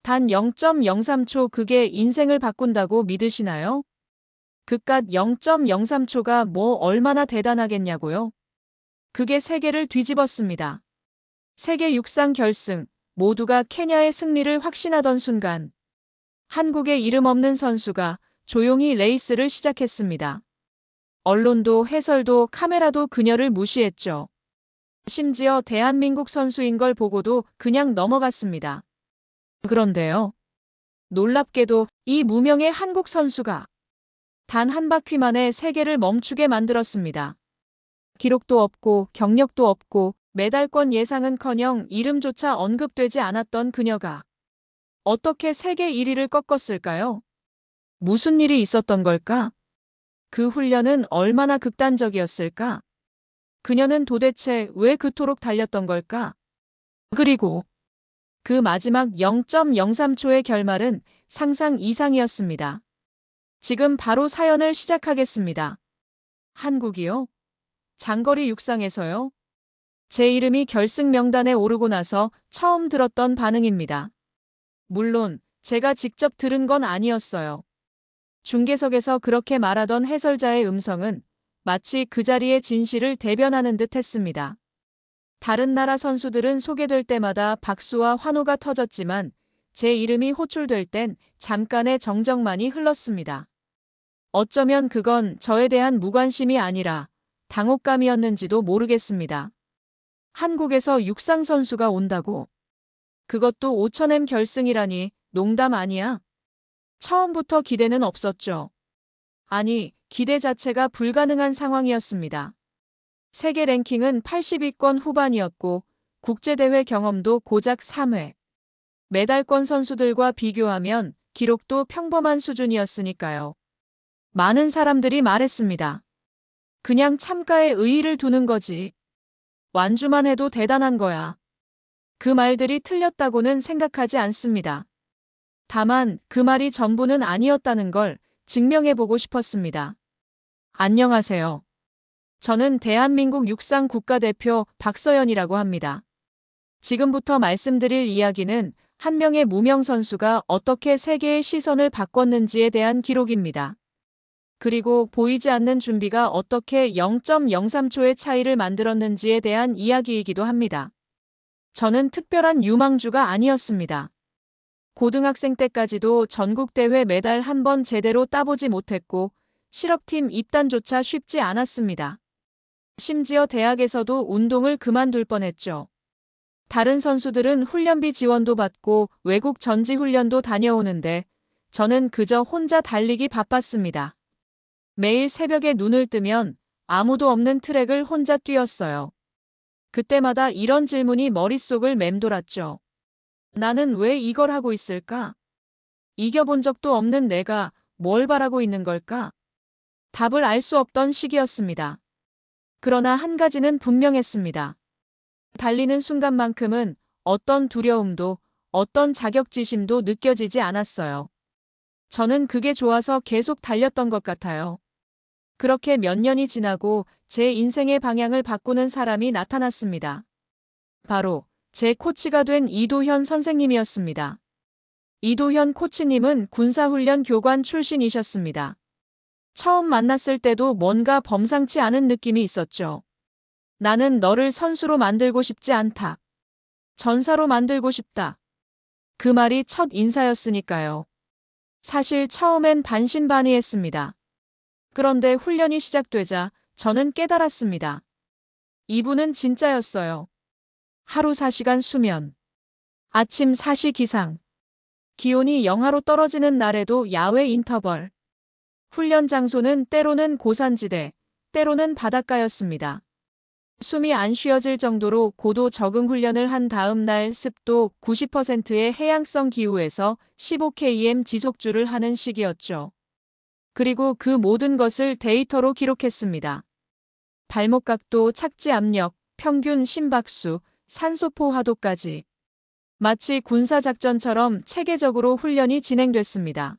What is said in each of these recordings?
단 0.03초 그게 인생을 바꾼다고 믿으시나요? 그깟 0.03초가 뭐 얼마나 대단하겠냐고요? 그게 세계를 뒤집었습니다. 세계 육상 결승, 모두가 케냐의 승리를 확신하던 순간, 한국의 이름 없는 선수가 조용히 레이스를 시작했습니다. 언론도 해설도 카메라도 그녀를 무시했죠. 심지어 대한민국 선수인 걸 보고도 그냥 넘어갔습니다. 그런데요. 놀랍게도 이 무명의 한국 선수가 단 한 바퀴 만에 세계를 멈추게 만들었습니다. 기록도 없고 경력도 없고 메달권 예상은커녕 이름조차 언급되지 않았던 그녀가 어떻게 세계 1위를 꺾었을까요? 무슨 일이 있었던 걸까? 그 훈련은 얼마나 극단적이었을까? 그녀는 도대체 왜 그토록 달렸던 걸까? 그리고 그 마지막 0.03초의 결말은 상상 이상이었습니다. 지금 바로 사연을 시작하겠습니다. 한국이요? 장거리 육상에서요? 제 이름이 결승 명단에 오르고 나서 처음 들었던 반응입니다. 물론 제가 직접 들은 건 아니었어요. 중계석에서 그렇게 말하던 해설자의 음성은 마치 그 자리의 진실을 대변하는 듯 했습니다. 다른 나라 선수들은 소개될 때마다 박수와 환호가 터졌지만 제 이름이 호출될 땐 잠깐의 정적만이 흘렀습니다. 어쩌면 그건 저에 대한 무관심이 아니라 당혹감이었는지도 모르겠습니다. 한국에서 육상 선수가 온다고? 그것도 5,000m 결승이라니 농담 아니야? 처음부터 기대는 없었죠. 아니, 기대 자체가 불가능한 상황이었습니다. 세계 랭킹은 80위권 후반이었고 국제대회 경험도 고작 3회. 메달권 선수들과 비교하면 기록도 평범한 수준이었으니까요. 많은 사람들이 말했습니다. 그냥 참가에 의의를 두는 거지. 완주만 해도 대단한 거야. 그 말들이 틀렸다고는 생각하지 않습니다. 다만 그 말이 전부는 아니었다는 걸 증명해보고 싶었습니다. 안녕하세요. 저는 대한민국 육상 국가대표 박서연이라고 합니다. 지금부터 말씀드릴 이야기는 한 명의 무명 선수가 어떻게 세계의 시선을 바꿨는지에 대한 기록입니다. 그리고 보이지 않는 준비가 어떻게 0.03초의 차이를 만들었는지에 대한 이야기이기도 합니다. 저는 특별한 유망주가 아니었습니다. 고등학생 때까지도 전국대회 메달 한 번 제대로 따보지 못했고 실업팀 입단조차 쉽지 않았습니다. 심지어 대학에서도 운동을 그만둘 뻔했죠. 다른 선수들은 훈련비 지원도 받고 외국 전지훈련도 다녀오는데 저는 그저 혼자 달리기 바빴습니다. 매일 새벽에 눈을 뜨면 아무도 없는 트랙을 혼자 뛰었어요. 그때마다 이런 질문이 머릿속을 맴돌았죠. 나는 왜 이걸 하고 있을까? 이겨본 적도 없는 내가 뭘 바라고 있는 걸까? 답을 알 수 없던 시기였습니다. 그러나 한 가지는 분명했습니다. 달리는 순간만큼은 어떤 두려움도 어떤 자격지심도 느껴지지 않았어요. 저는 그게 좋아서 계속 달렸던 것 같아요. 그렇게 몇 년이 지나고 제 인생의 방향을 바꾸는 사람이 나타났습니다. 바로 제 코치가 된 이도현 선생님이었습니다. 이도현 코치님은 군사훈련 교관 출신이셨습니다. 처음 만났을 때도 뭔가 범상치 않은 느낌이 있었죠. 나는 너를 선수로 만들고 싶지 않다. 전사로 만들고 싶다. 그 말이 첫 인사였으니까요. 사실 처음엔 반신반의했습니다. 그런데 훈련이 시작되자 저는 깨달았습니다. 이분은 진짜였어요. 하루 4시간 수면, 아침 4시 기상, 기온이 영하로 떨어지는 날에도 야외 인터벌. 훈련 장소는 때로는 고산지대, 때로는 바닷가였습니다. 숨이 안 쉬어질 정도로 고도 적응 훈련을 한 다음 날 습도 90%의 해양성 기후에서 15km 지속주를 하는 시기였죠. 그리고 그 모든 것을 데이터로 기록했습니다. 발목 각도, 착지 압력, 평균 심박수, 산소포 화도까지. 마치 군사작전처럼 체계적으로 훈련이 진행됐습니다.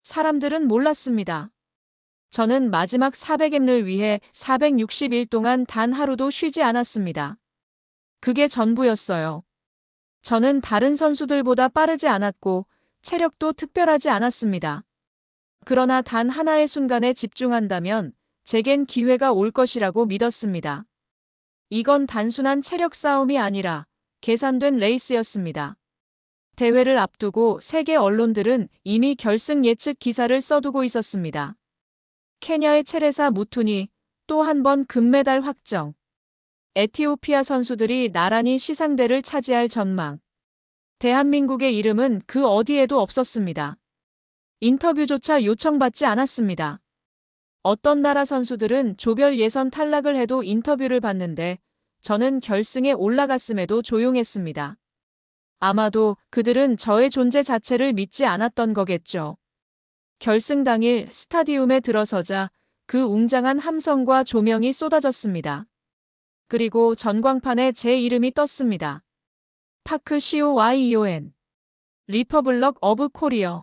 사람들은 몰랐습니다. 저는 마지막 400m을 위해 460일 동안 단 하루도 쉬지 않았습니다. 그게 전부였어요. 저는 다른 선수들보다 빠르지 않았고 체력도 특별하지 않았습니다. 그러나 단 하나의 순간에 집중한다면 제겐 기회가 올 것이라고 믿었습니다. 이건 단순한 체력 싸움이 아니라 계산된 레이스였습니다. 대회를 앞두고 세계 언론들은 이미 결승 예측 기사를 써두고 있었습니다. 케냐의 체레사 무투니 또 한 번 금메달 확정. 에티오피아 선수들이 나란히 시상대를 차지할 전망. 대한민국의 이름은 그 어디에도 없었습니다. 인터뷰조차 요청받지 않았습니다. 어떤 나라 선수들은 조별 예선 탈락을 해도 인터뷰를 받는데 저는 결승에 올라갔음에도 조용했습니다. 아마도 그들은 저의 존재 자체를 믿지 않았던 거겠죠. 결승 당일 스타디움에 들어서자 그 웅장한 함성과 조명이 쏟아졌습니다. 그리고 전광판에 제 이름이 떴습니다. 파크 COYEON 리퍼블럭 오브 코리아.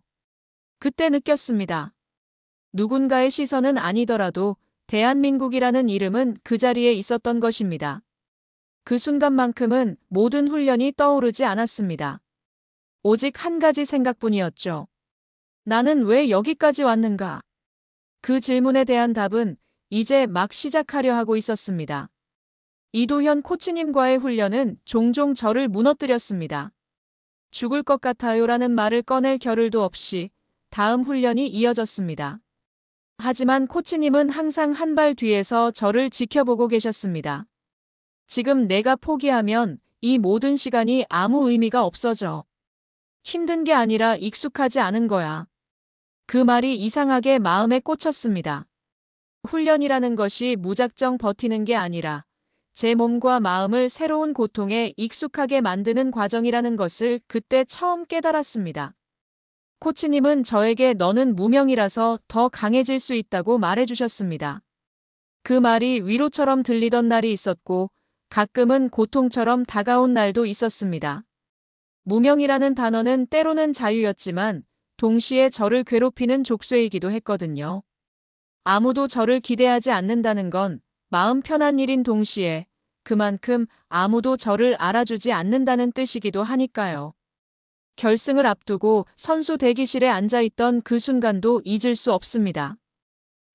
그때 느꼈습니다. 누군가의 시선은 아니더라도 대한민국이라는 이름은 그 자리에 있었던 것입니다. 그 순간만큼은 모든 훈련이 떠오르지 않았습니다. 오직 한 가지 생각뿐이었죠. 나는 왜 여기까지 왔는가? 그 질문에 대한 답은 이제 막 시작하려 하고 있었습니다. 이도현 코치님과의 훈련은 종종 저를 무너뜨렸습니다. 죽을 것 같아요라는 말을 꺼낼 겨를도 없이 다음 훈련이 이어졌습니다. 하지만 코치님은 항상 한 발 뒤에서 저를 지켜보고 계셨습니다. 지금 내가 포기하면 이 모든 시간이 아무 의미가 없어져. 힘든 게 아니라 익숙하지 않은 거야. 그 말이 이상하게 마음에 꽂혔습니다. 훈련이라는 것이 무작정 버티는 게 아니라 제 몸과 마음을 새로운 고통에 익숙하게 만드는 과정이라는 것을 그때 처음 깨달았습니다. 코치님은 저에게 너는 무명이라서 더 강해질 수 있다고 말해주셨습니다. 그 말이 위로처럼 들리던 날이 있었고 가끔은 고통처럼 다가온 날도 있었습니다. 무명이라는 단어는 때로는 자유였지만 동시에 저를 괴롭히는 족쇄이기도 했거든요. 아무도 저를 기대하지 않는다는 건 마음 편한 일인 동시에 그만큼 아무도 저를 알아주지 않는다는 뜻이기도 하니까요. 결승을 앞두고 선수 대기실에 앉아있던 그 순간도 잊을 수 없습니다.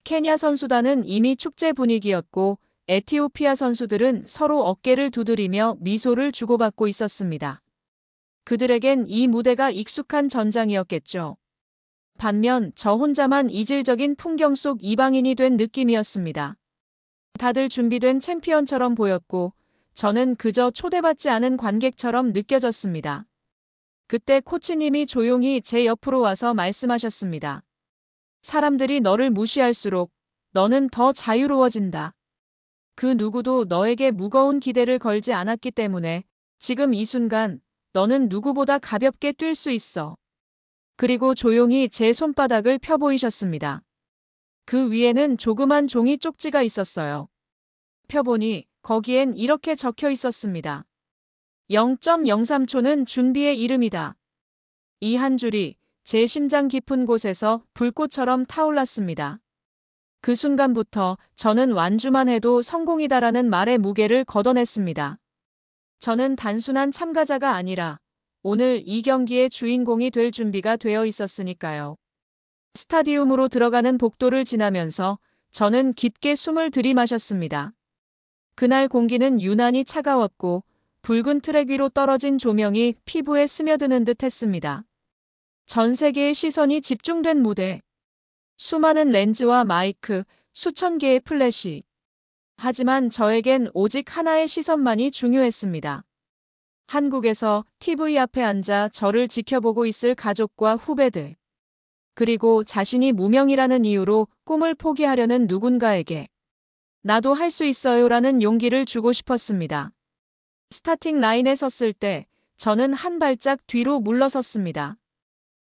케냐 선수단은 이미 축제 분위기였고 에티오피아 선수들은 서로 어깨를 두드리며 미소를 주고받고 있었습니다. 그들에겐 이 무대가 익숙한 전장이었겠죠. 반면 저 혼자만 이질적인 풍경 속 이방인이 된 느낌이었습니다. 다들 준비된 챔피언처럼 보였고 저는 그저 초대받지 않은 관객처럼 느껴졌습니다. 그때 코치님이 조용히 제 옆으로 와서 말씀하셨습니다. 사람들이 너를 무시할수록 너는 더 자유로워진다. 그 누구도 너에게 무거운 기대를 걸지 않았기 때문에 지금 이 순간 너는 누구보다 가볍게 뛸 수 있어. 그리고 조용히 제 손바닥을 펴 보이셨습니다. 그 위에는 조그만 종이 쪽지가 있었어요. 펴보니 거기엔 이렇게 적혀 있었습니다. 0.03초는 준비의 이름이다. 이 한 줄이 제 심장 깊은 곳에서 불꽃처럼 타올랐습니다. 그 순간부터 저는 완주만 해도 성공이다라는 말의 무게를 걷어냈습니다. 저는 단순한 참가자가 아니라 오늘 이 경기의 주인공이 될 준비가 되어 있었으니까요. 스타디움으로 들어가는 복도를 지나면서 저는 깊게 숨을 들이마셨습니다. 그날 공기는 유난히 차가웠고 붉은 트랙 위로 떨어진 조명이 피부에 스며드는 듯 했습니다. 전 세계의 시선이 집중된 무대. 수많은 렌즈와 마이크, 수천 개의 플래시. 하지만 저에겐 오직 하나의 시선만이 중요했습니다. 한국에서 TV 앞에 앉아 저를 지켜보고 있을 가족과 후배들. 그리고 자신이 무명이라는 이유로 꿈을 포기하려는 누군가에게 나도 할 수 있어요라는 용기를 주고 싶었습니다. 스타팅 라인에 섰을 때 저는 한 발짝 뒤로 물러섰습니다.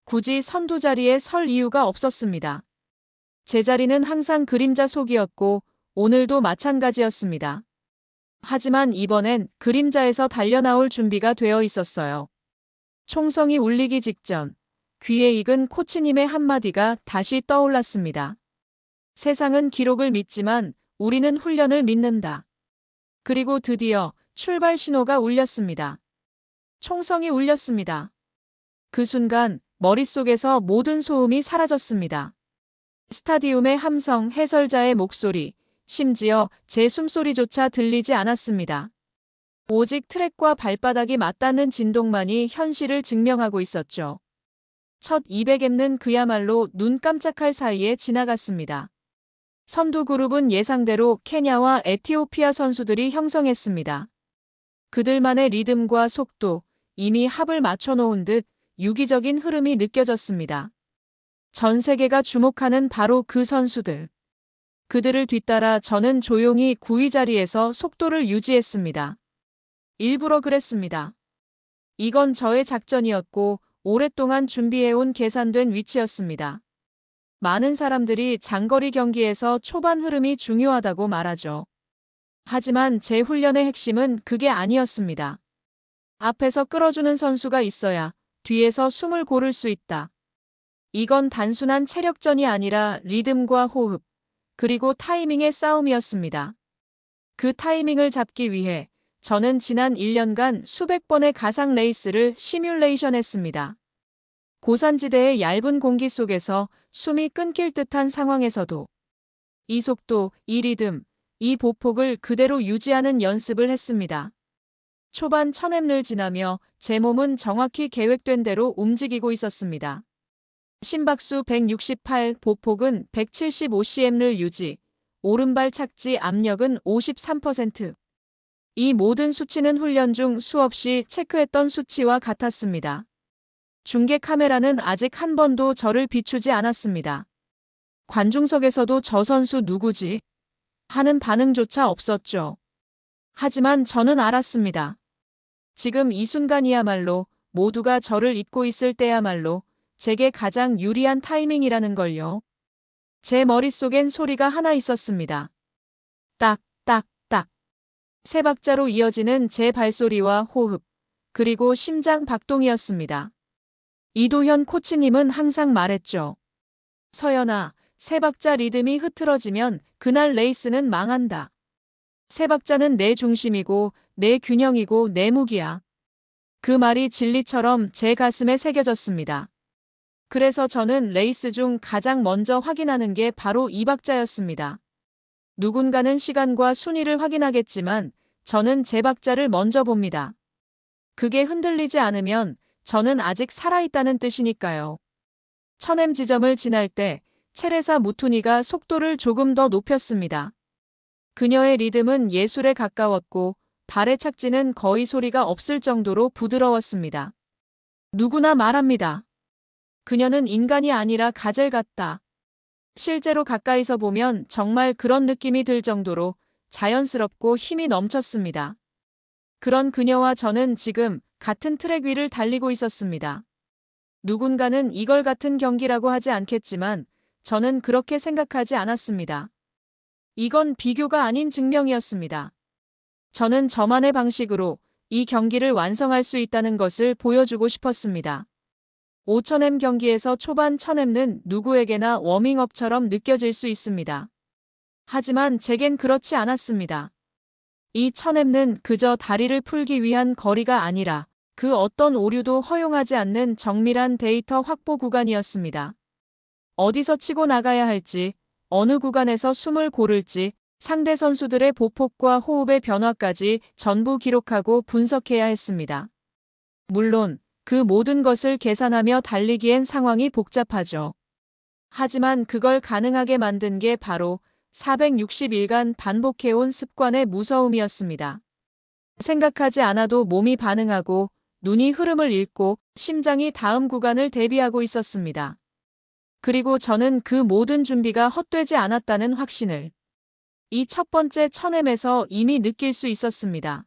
굳이 선두 자리에 설 이유가 없었습니다. 제 자리는 항상 그림자 속이었고 오늘도 마찬가지였습니다. 하지만 이번엔 그림자에서 달려나올 준비가 되어 있었어요. 총성이 울리기 직전 귀에 익은 코치님의 한마디가 다시 떠올랐습니다. 세상은 기록을 믿지만 우리는 훈련을 믿는다. 그리고 드디어 출발 신호가 울렸습니다. 총성이 울렸습니다. 그 순간 머릿속에서 모든 소음이 사라졌습니다. 스타디움의 함성, 해설자의 목소리, 심지어 제 숨소리조차 들리지 않았습니다. 오직 트랙과 발바닥이 맞닿는 진동만이 현실을 증명하고 있었죠. 첫 200M는 그야말로 눈 깜짝할 사이에 지나갔습니다. 선두 그룹은 예상대로 케냐와 에티오피아 선수들이 형성했습니다. 그들만의 리듬과 속도, 이미 합을 맞춰놓은 듯 유기적인 흐름이 느껴졌습니다. 전 세계가 주목하는 바로 그 선수들. 그들을 뒤따라 저는 조용히 9위 자리에서 속도를 유지했습니다. 일부러 그랬습니다. 이건 저의 작전이었고 오랫동안 준비해온 계산된 위치였습니다. 많은 사람들이 장거리 경기에서 초반 흐름이 중요하다고 말하죠. 하지만 제 훈련의 핵심은 그게 아니었습니다. 앞에서 끌어주는 선수가 있어야 뒤에서 숨을 고를 수 있다. 이건 단순한 체력전이 아니라 리듬과 호흡, 그리고 타이밍의 싸움이었습니다. 그 타이밍을 잡기 위해 저는 지난 1년간 수백 번의 가상 레이스를 시뮬레이션했습니다. 고산지대의 얇은 공기 속에서 숨이 끊길 듯한 상황에서도 이 속도, 이 리듬, 이 보폭을 그대로 유지하는 연습을 했습니다. 초반 1000M를 지나며 제 몸은 정확히 계획된 대로 움직이고 있었습니다. 심박수 168, 보폭은 175cm를 유지, 오른발 착지 압력은 53%. 이 모든 수치는 훈련 중 수없이 체크했던 수치와 같았습니다. 중계 카메라는 아직 한 번도 저를 비추지 않았습니다. 관중석에서도 저 선수 누구지? 하는 반응조차 없었죠. 하지만 저는 알았습니다. 지금 이 순간이야말로 모두가 저를 잊고 있을 때야말로 제게 가장 유리한 타이밍이라는 걸요. 제 머릿속엔 소리가 하나 있었습니다. 딱, 딱, 딱. 세 박자로 이어지는 제 발소리와 호흡, 그리고 심장 박동이었습니다. 이도현 코치님은 항상 말했죠. 서연아, 세 박자 리듬이 흐트러지면 그날 레이스는 망한다. 세 박자는 내 중심이고 내 균형이고 내 무기야. 그 말이 진리처럼 제 가슴에 새겨졌습니다. 그래서 저는 레이스 중 가장 먼저 확인하는 게 바로 이 박자였습니다. 누군가는 시간과 순위를 확인하겠지만 저는 제 박자를 먼저 봅니다. 그게 흔들리지 않으면 저는 아직 살아있다는 뜻이니까요. 1000M 지점을 지날 때 체레사 무투니가 속도를 조금 더 높였습니다. 그녀의 리듬은 예술에 가까웠고 발의 착지는 거의 소리가 없을 정도로 부드러웠습니다. 누구나 말합니다. 그녀는 인간이 아니라 가젤 같다. 실제로 가까이서 보면 정말 그런 느낌이 들 정도로 자연스럽고 힘이 넘쳤습니다. 그런 그녀와 저는 지금 같은 트랙 위를 달리고 있었습니다. 누군가는 이걸 같은 경기라고 하지 않겠지만 저는 그렇게 생각하지 않았습니다. 이건 비교가 아닌 증명이었습니다. 저는 저만의 방식으로 이 경기를 완성할 수 있다는 것을 보여주고 싶었습니다. 5000M 경기에서 초반 1000M는 누구에게나 워밍업처럼 느껴질 수 있습니다. 하지만 제겐 그렇지 않았습니다. 이 1000M는 그저 다리를 풀기 위한 거리가 아니라 그 어떤 오류도 허용하지 않는 정밀한 데이터 확보 구간이었습니다. 어디서 치고 나가야 할지, 어느 구간에서 숨을 고를지, 상대 선수들의 보폭과 호흡의 변화까지 전부 기록하고 분석해야 했습니다. 물론 그 모든 것을 계산하며 달리기엔 상황이 복잡하죠. 하지만 그걸 가능하게 만든 게 바로 460일간 반복해온 습관의 무서움이었습니다. 생각하지 않아도 몸이 반응하고 눈이 흐름을 읽고 심장이 다음 구간을 대비하고 있었습니다. 그리고 저는 그 모든 준비가 헛되지 않았다는 확신을 이 첫 번째 1000M에서 이미 느낄 수 있었습니다.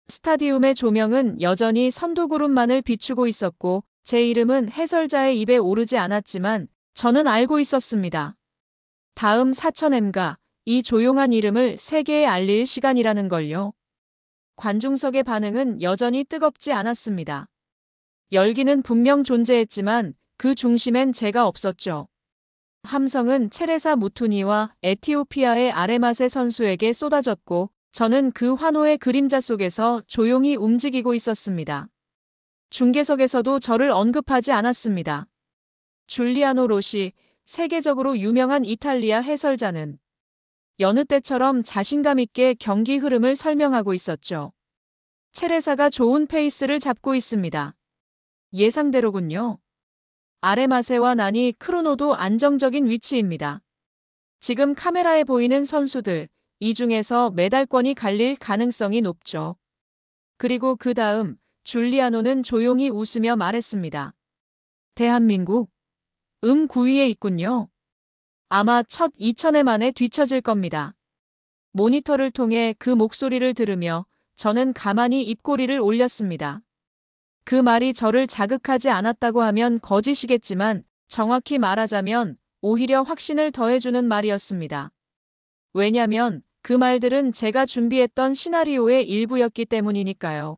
스타디움의 조명은 여전히 선두 그룹만을 비추고 있었고 제 이름은 해설자의 입에 오르지 않았지만 저는 알고 있었습니다. 다음 4000M가 이 조용한 이름을 세계에 알릴 시간이라는 걸요. 관중석의 반응은 여전히 뜨겁지 않았습니다. 열기는 분명 존재했지만 그 중심엔 제가 없었죠. 함성은 체레사 무투니와 에티오피아의 아레마세 선수에게 쏟아졌고 저는 그 환호의 그림자 속에서 조용히 움직이고 있었습니다. 중계석에서도 저를 언급하지 않았습니다. 줄리아노 로시, 세계적으로 유명한 이탈리아 해설자는 여느 때처럼 자신감 있게 경기 흐름을 설명하고 있었죠. 체레사가 좋은 페이스를 잡고 있습니다. 예상대로군요. 아레마세와 나니 크루노도 안정적인 위치입니다. 지금 카메라에 보이는 선수들, 이 중에서 메달권이 갈릴 가능성이 높죠. 그리고 그 다음 줄리아노는 조용히 웃으며 말했습니다. 대한민국? 9위에 있군요. 아마 첫 2000회 만에 뒤처질 겁니다. 모니터를 통해 그 목소리를 들으며 저는 가만히 입꼬리를 올렸습니다. 그 말이 저를 자극하지 않았다고 하면 거짓이겠지만 정확히 말하자면 오히려 확신을 더해주는 말이었습니다. 왜냐면 그 말들은 제가 준비했던 시나리오의 일부였기 때문이니까요.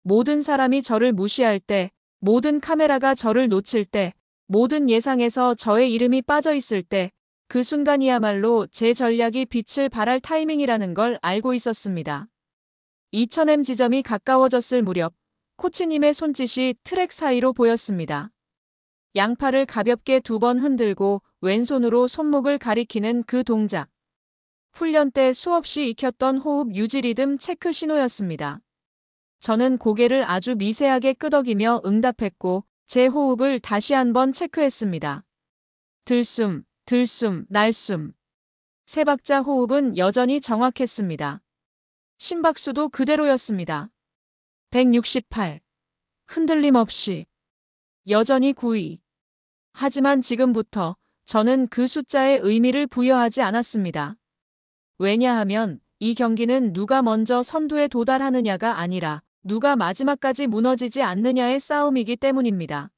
모든 사람이 저를 무시할 때, 모든 카메라가 저를 놓칠 때, 모든 예상에서 저의 이름이 빠져 있을 때, 그 순간이야말로 제 전략이 빛을 발할 타이밍이라는 걸 알고 있었습니다. 2000M 지점이 가까워졌을 무렵, 코치님의 손짓이 트랙 사이로 보였습니다. 양팔을 가볍게 2번 흔들고 왼손으로 손목을 가리키는 그 동작. 훈련 때 수없이 익혔던 호흡 유지 리듬 체크 신호였습니다. 저는 고개를 아주 미세하게 끄덕이며 응답했고 제 호흡을 다시 한번 체크했습니다. 들숨, 들숨, 날숨. 세 박자 호흡은 여전히 정확했습니다. 심박수도 그대로였습니다. 168. 흔들림 없이. 여전히 9위. 하지만 지금부터 저는 그 숫자에 의미를 부여하지 않았습니다. 왜냐하면 이 경기는 누가 먼저 선두에 도달하느냐가 아니라 누가 마지막까지 무너지지 않느냐의 싸움이기 때문입니다.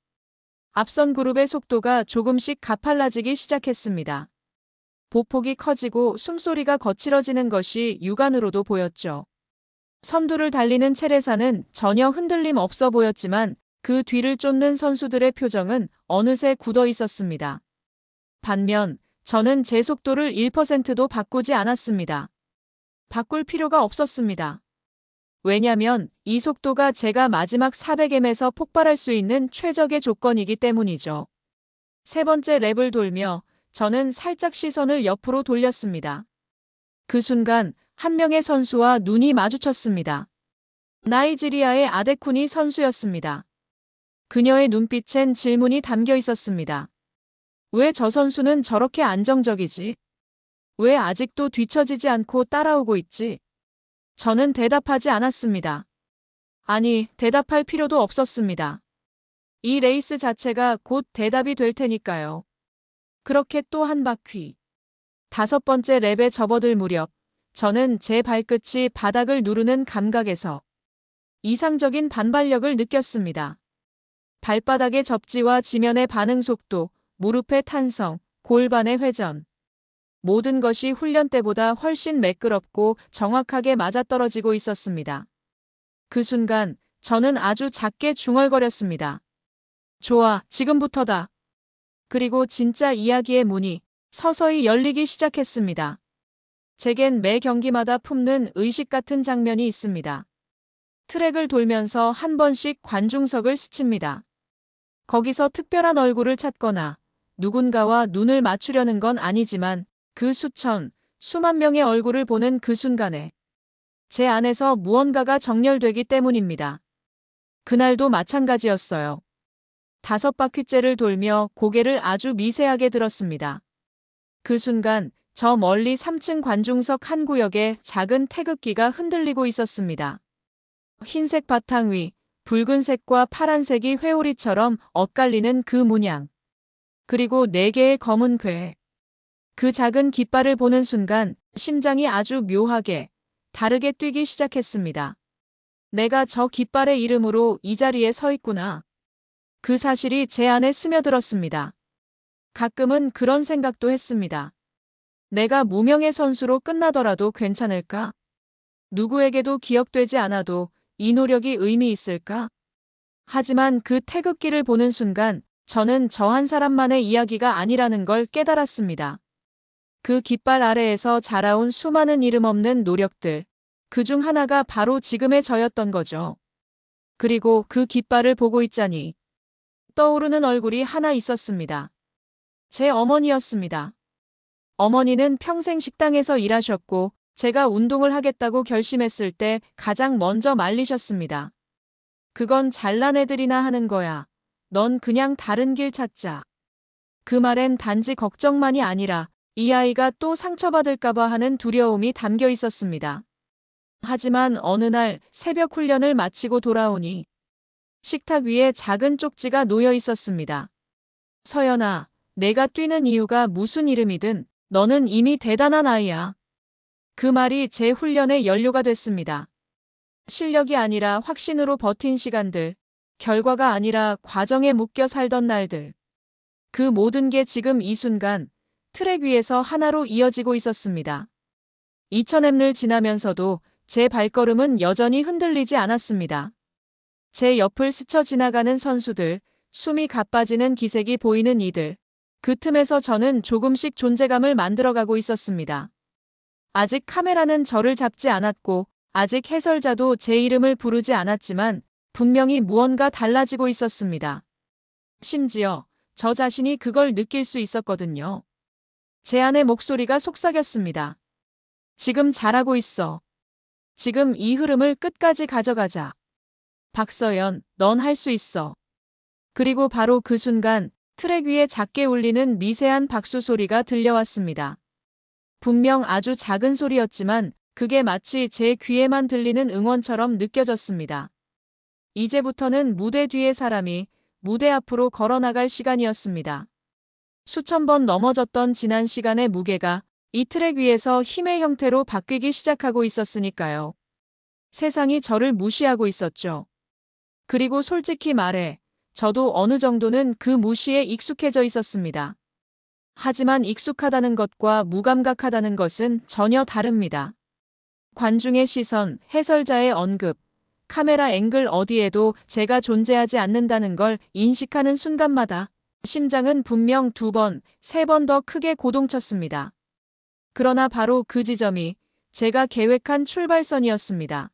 앞선 그룹의 속도가 조금씩 가팔라지기 시작했습니다. 보폭이 커지고 숨소리가 거칠어지는 것이 육안으로도 보였죠. 선두를 달리는 체레사는 전혀 흔들림 없어 보였지만 그 뒤를 쫓는 선수들의 표정은 어느새 굳어 있었습니다. 반면 저는 제 속도를 1%도 바꾸지 않았습니다. 바꿀 필요가 없었습니다. 왜냐면 이 속도가 제가 마지막 400m에서 폭발할 수 있는 최적의 조건이기 때문이죠. 세 번째 랩을 돌며 저는 살짝 시선을 옆으로 돌렸습니다. 그 순간 한 명의 선수와 눈이 마주쳤습니다. 나이지리아의 아데쿠니 선수였습니다. 그녀의 눈빛엔 질문이 담겨 있었습니다. 왜 저 선수는 저렇게 안정적이지? 왜 아직도 뒤처지지 않고 따라오고 있지? 저는 대답하지 않았습니다. 아니, 대답할 필요도 없었습니다. 이 레이스 자체가 곧 대답이 될 테니까요. 그렇게 또 한 바퀴. 5번째 랩에 접어들 무렵, 저는 제 발끝이 바닥을 누르는 감각에서 이상적인 반발력을 느꼈습니다. 발바닥의 접지와 지면의 반응 속도, 무릎의 탄성, 골반의 회전. 모든 것이 훈련 때보다 훨씬 매끄럽고 정확하게 맞아떨어지고 있었습니다. 그 순간 저는 아주 작게 중얼거렸습니다. 좋아, 지금부터다. 그리고 진짜 이야기의 문이 서서히 열리기 시작했습니다. 제겐 매 경기마다 품는 의식 같은 장면이 있습니다. 트랙을 돌면서 한 번씩 관중석을 스칩니다. 거기서 특별한 얼굴을 찾거나 누군가와 눈을 맞추려는 건 아니지만 그 수천, 수만 명의 얼굴을 보는 그 순간에 제 안에서 무언가가 정렬되기 때문입니다. 그날도 마찬가지였어요. 5바퀴째를 돌며 고개를 아주 미세하게 들었습니다. 그 순간 저 멀리 3층 관중석 한 구역에 작은 태극기가 흔들리고 있었습니다. 흰색 바탕 위, 붉은색과 파란색이 회오리처럼 엇갈리는 그 문양. 그리고 4개의 검은 궤. 그 작은 깃발을 보는 순간 심장이 아주 묘하게, 다르게 뛰기 시작했습니다. 내가 저 깃발의 이름으로 이 자리에 서 있구나. 그 사실이 제 안에 스며들었습니다. 가끔은 그런 생각도 했습니다. 내가 무명의 선수로 끝나더라도 괜찮을까? 누구에게도 기억되지 않아도 이 노력이 의미 있을까? 하지만 그 태극기를 보는 순간 저는 저 한 사람만의 이야기가 아니라는 걸 깨달았습니다. 그 깃발 아래에서 자라온 수많은 이름 없는 노력들, 그중 하나가 바로 지금의 저였던 거죠. 그리고 그 깃발을 보고 있자니 떠오르는 얼굴이 하나 있었습니다. 제 어머니였습니다. 어머니는 평생 식당에서 일하셨고 제가 운동을 하겠다고 결심했을 때 가장 먼저 말리셨습니다. 그건 잘난 애들이나 하는 거야. 넌 그냥 다른 길 찾자. 그 말엔 단지 걱정만이 아니라 이 아이가 또 상처받을까봐 하는 두려움이 담겨 있었습니다. 하지만 어느 날 새벽 훈련을 마치고 돌아오니 식탁 위에 작은 쪽지가 놓여 있었습니다. 서연아, 내가 뛰는 이유가 무슨 이름이든 너는 이미 대단한 아이야. 그 말이 제 훈련의 연료가 됐습니다. 실력이 아니라 확신으로 버틴 시간들, 결과가 아니라 과정에 묶여 살던 날들. 그 모든 게 지금 이 순간 트랙 위에서 하나로 이어지고 있었습니다. 2000m를 지나면서도 제 발걸음은 여전히 흔들리지 않았습니다. 제 옆을 스쳐 지나가는 선수들, 숨이 가빠지는 기색이 보이는 이들. 그 틈에서 저는 조금씩 존재감을 만들어가고 있었습니다. 아직 카메라는 저를 잡지 않았고 아직 해설자도 제 이름을 부르지 않았지만 분명히 무언가 달라지고 있었습니다. 심지어 저 자신이 그걸 느낄 수 있었거든요. 제 안의 목소리가 속삭였습니다. 지금 잘하고 있어. 지금 이 흐름을 끝까지 가져가자. 박서연, 넌 할 수 있어. 그리고 바로 그 순간 트랙 위에 작게 울리는 미세한 박수 소리가 들려왔습니다. 분명 아주 작은 소리였지만 그게 마치 제 귀에만 들리는 응원처럼 느껴졌습니다. 이제부터는 무대 뒤의 사람이 무대 앞으로 걸어나갈 시간이었습니다. 수천 번 넘어졌던 지난 시간의 무게가 이 트랙 위에서 힘의 형태로 바뀌기 시작하고 있었으니까요. 세상이 저를 무시하고 있었죠. 그리고 솔직히 말해, 저도 어느 정도는 그 무시에 익숙해져 있었습니다. 하지만 익숙하다는 것과 무감각하다는 것은 전혀 다릅니다. 관중의 시선, 해설자의 언급, 카메라 앵글 어디에도 제가 존재하지 않는다는 걸 인식하는 순간마다 심장은 분명 2번, 3번 더 크게 고동쳤습니다. 그러나 바로 그 지점이 제가 계획한 출발선이었습니다.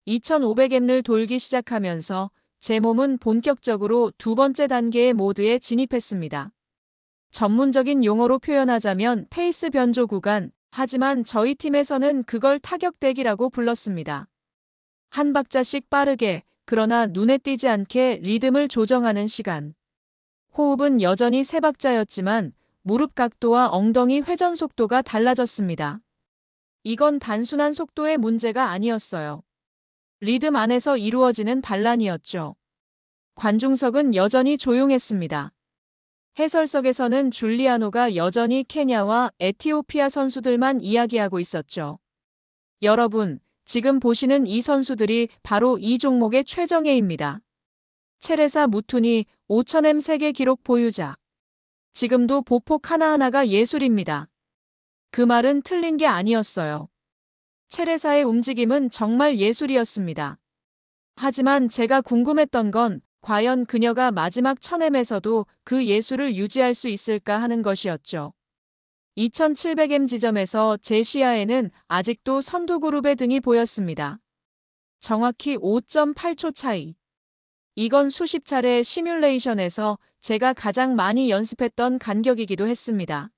2500m를 돌기 시작하면서 제 몸은 본격적으로 두 번째 단계의 모드에 진입했습니다. 전문적인 용어로 표현하자면 페이스 변조 구간, 하지만 저희 팀에서는 그걸 타격대기라고 불렀습니다. 한 박자씩 빠르게, 그러나 눈에 띄지 않게 리듬을 조정하는 시간. 호흡은 여전히 3박자였지만 무릎 각도와 엉덩이 회전 속도가 달라졌습니다. 이건 단순한 속도의 문제가 아니었어요. 리듬 안에서 이루어지는 반란이었죠. 관중석은 여전히 조용했습니다. 해설석에서는 줄리아노가 여전히 케냐와 에티오피아 선수들만 이야기하고 있었죠. 여러분, 지금 보시는 이 선수들이 바로 이 종목의 최정예입니다. 체레사 무투니 5000m 세계 기록 보유자. 지금도 보폭 하나하나가 예술입니다. 그 말은 틀린 게 아니었어요. 체레사의 움직임은 정말 예술이었습니다. 하지만 제가 궁금했던 건 과연 그녀가 마지막 1000m에서도 그 예술을 유지할 수 있을까 하는 것이었죠. 2700m 지점에서 제 시야에는 아직도 선두그룹의 등이 보였습니다. 정확히 5.8초 차이. 이건 수십 차례 시뮬레이션에서 제가 가장 많이 연습했던 간격이기도 했습니다.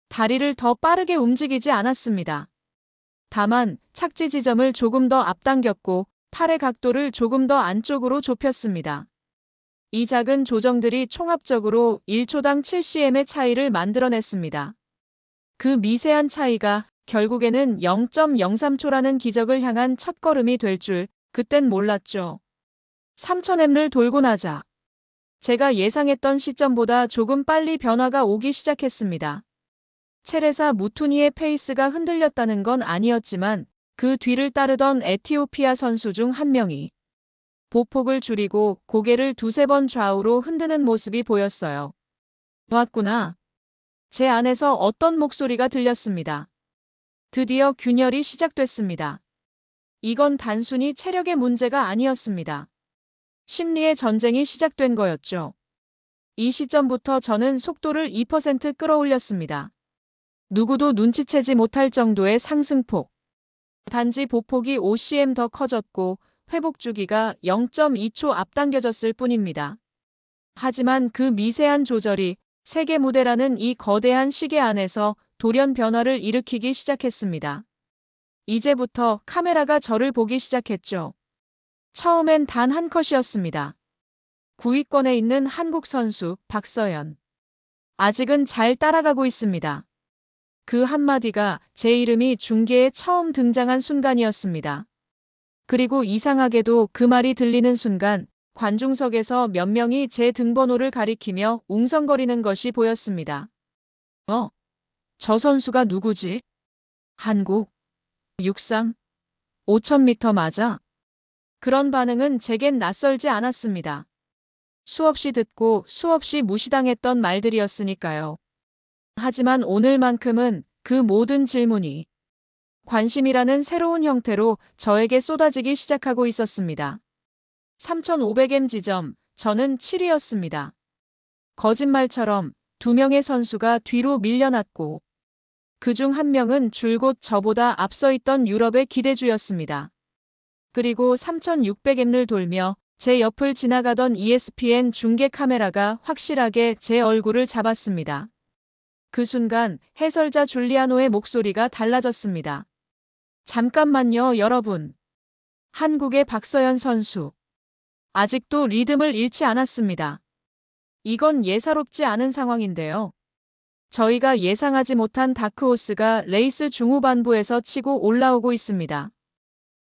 다리를 더 빠르게 움직이지 않았습니다. 다만 착지 지점을 조금 더 앞당겼고 팔의 각도를 조금 더 안쪽으로 좁혔습니다. 이 작은 조정들이 총합적으로 1초당 7cm의 차이를 만들어냈습니다. 그 미세한 차이가 결국에는 0.03초라는 기적을 향한 첫걸음이 될 줄 그땐 몰랐죠. 3000m를 돌고 나자 제가 예상했던 시점보다 조금 빨리 변화가 오기 시작했습니다. 체레사 무투니의 페이스가 흔들렸다는 건 아니었지만 그 뒤를 따르던 에티오피아 선수 중 한 명이 보폭을 줄이고 고개를 2~3번 좌우로 흔드는 모습이 보였어요. 왔구나. 제 안에서 어떤 목소리가 들렸습니다. 드디어 균열이 시작됐습니다. 이건 단순히 체력의 문제가 아니었습니다. 심리의 전쟁이 시작된 거였죠. 이 시점부터 저는 속도를 2% 끌어올렸습니다. 누구도 눈치채지 못할 정도의 상승폭. 단지 보폭이 5cm 더 커졌고 회복 주기가 0.2초 앞당겨졌을 뿐입니다. 하지만 그 미세한 조절이 세계 무대라는 이 거대한 시계 안에서 돌연 변화를 일으키기 시작했습니다. 이제부터 카메라가 저를 보기 시작했죠. 처음엔 단 한 컷이었습니다. 9위권에 있는 한국 선수 박서연. 아직은 잘 따라가고 있습니다. 그 한마디가 제 이름이 중계에 처음 등장한 순간이었습니다. 그리고 이상하게도 그 말이 들리는 순간 관중석에서 몇 명이 제 등번호를 가리키며 웅성거리는 것이 보였습니다. 저 선수가 누구지? 한국? 육상? 5000m 맞아? 그런 반응은 제겐 낯설지 않았습니다. 수없이 듣고 수없이 무시당했던 말들이었으니까요. 하지만 오늘만큼은 그 모든 질문이 관심이라는 새로운 형태로 저에게 쏟아지기 시작하고 있었습니다. 3500m 지점, 저는 7위였습니다. 거짓말처럼 2명의 선수가 뒤로 밀려났고 그중 한 명은 줄곧 저보다 앞서 있던 유럽의 기대주였습니다. 그리고 3600m를 돌며 제 옆을 지나가던 ESPN 중계 카메라가 확실하게 제 얼굴을 잡았습니다. 그 순간 해설자 줄리아노의 목소리가 달라졌습니다. 잠깐만요, 여러분. 한국의 박서연 선수. 아직도 리듬을 잃지 않았습니다. 이건 예사롭지 않은 상황인데요. 저희가 예상하지 못한 다크호스가 레이스 중후반부에서 치고 올라오고 있습니다.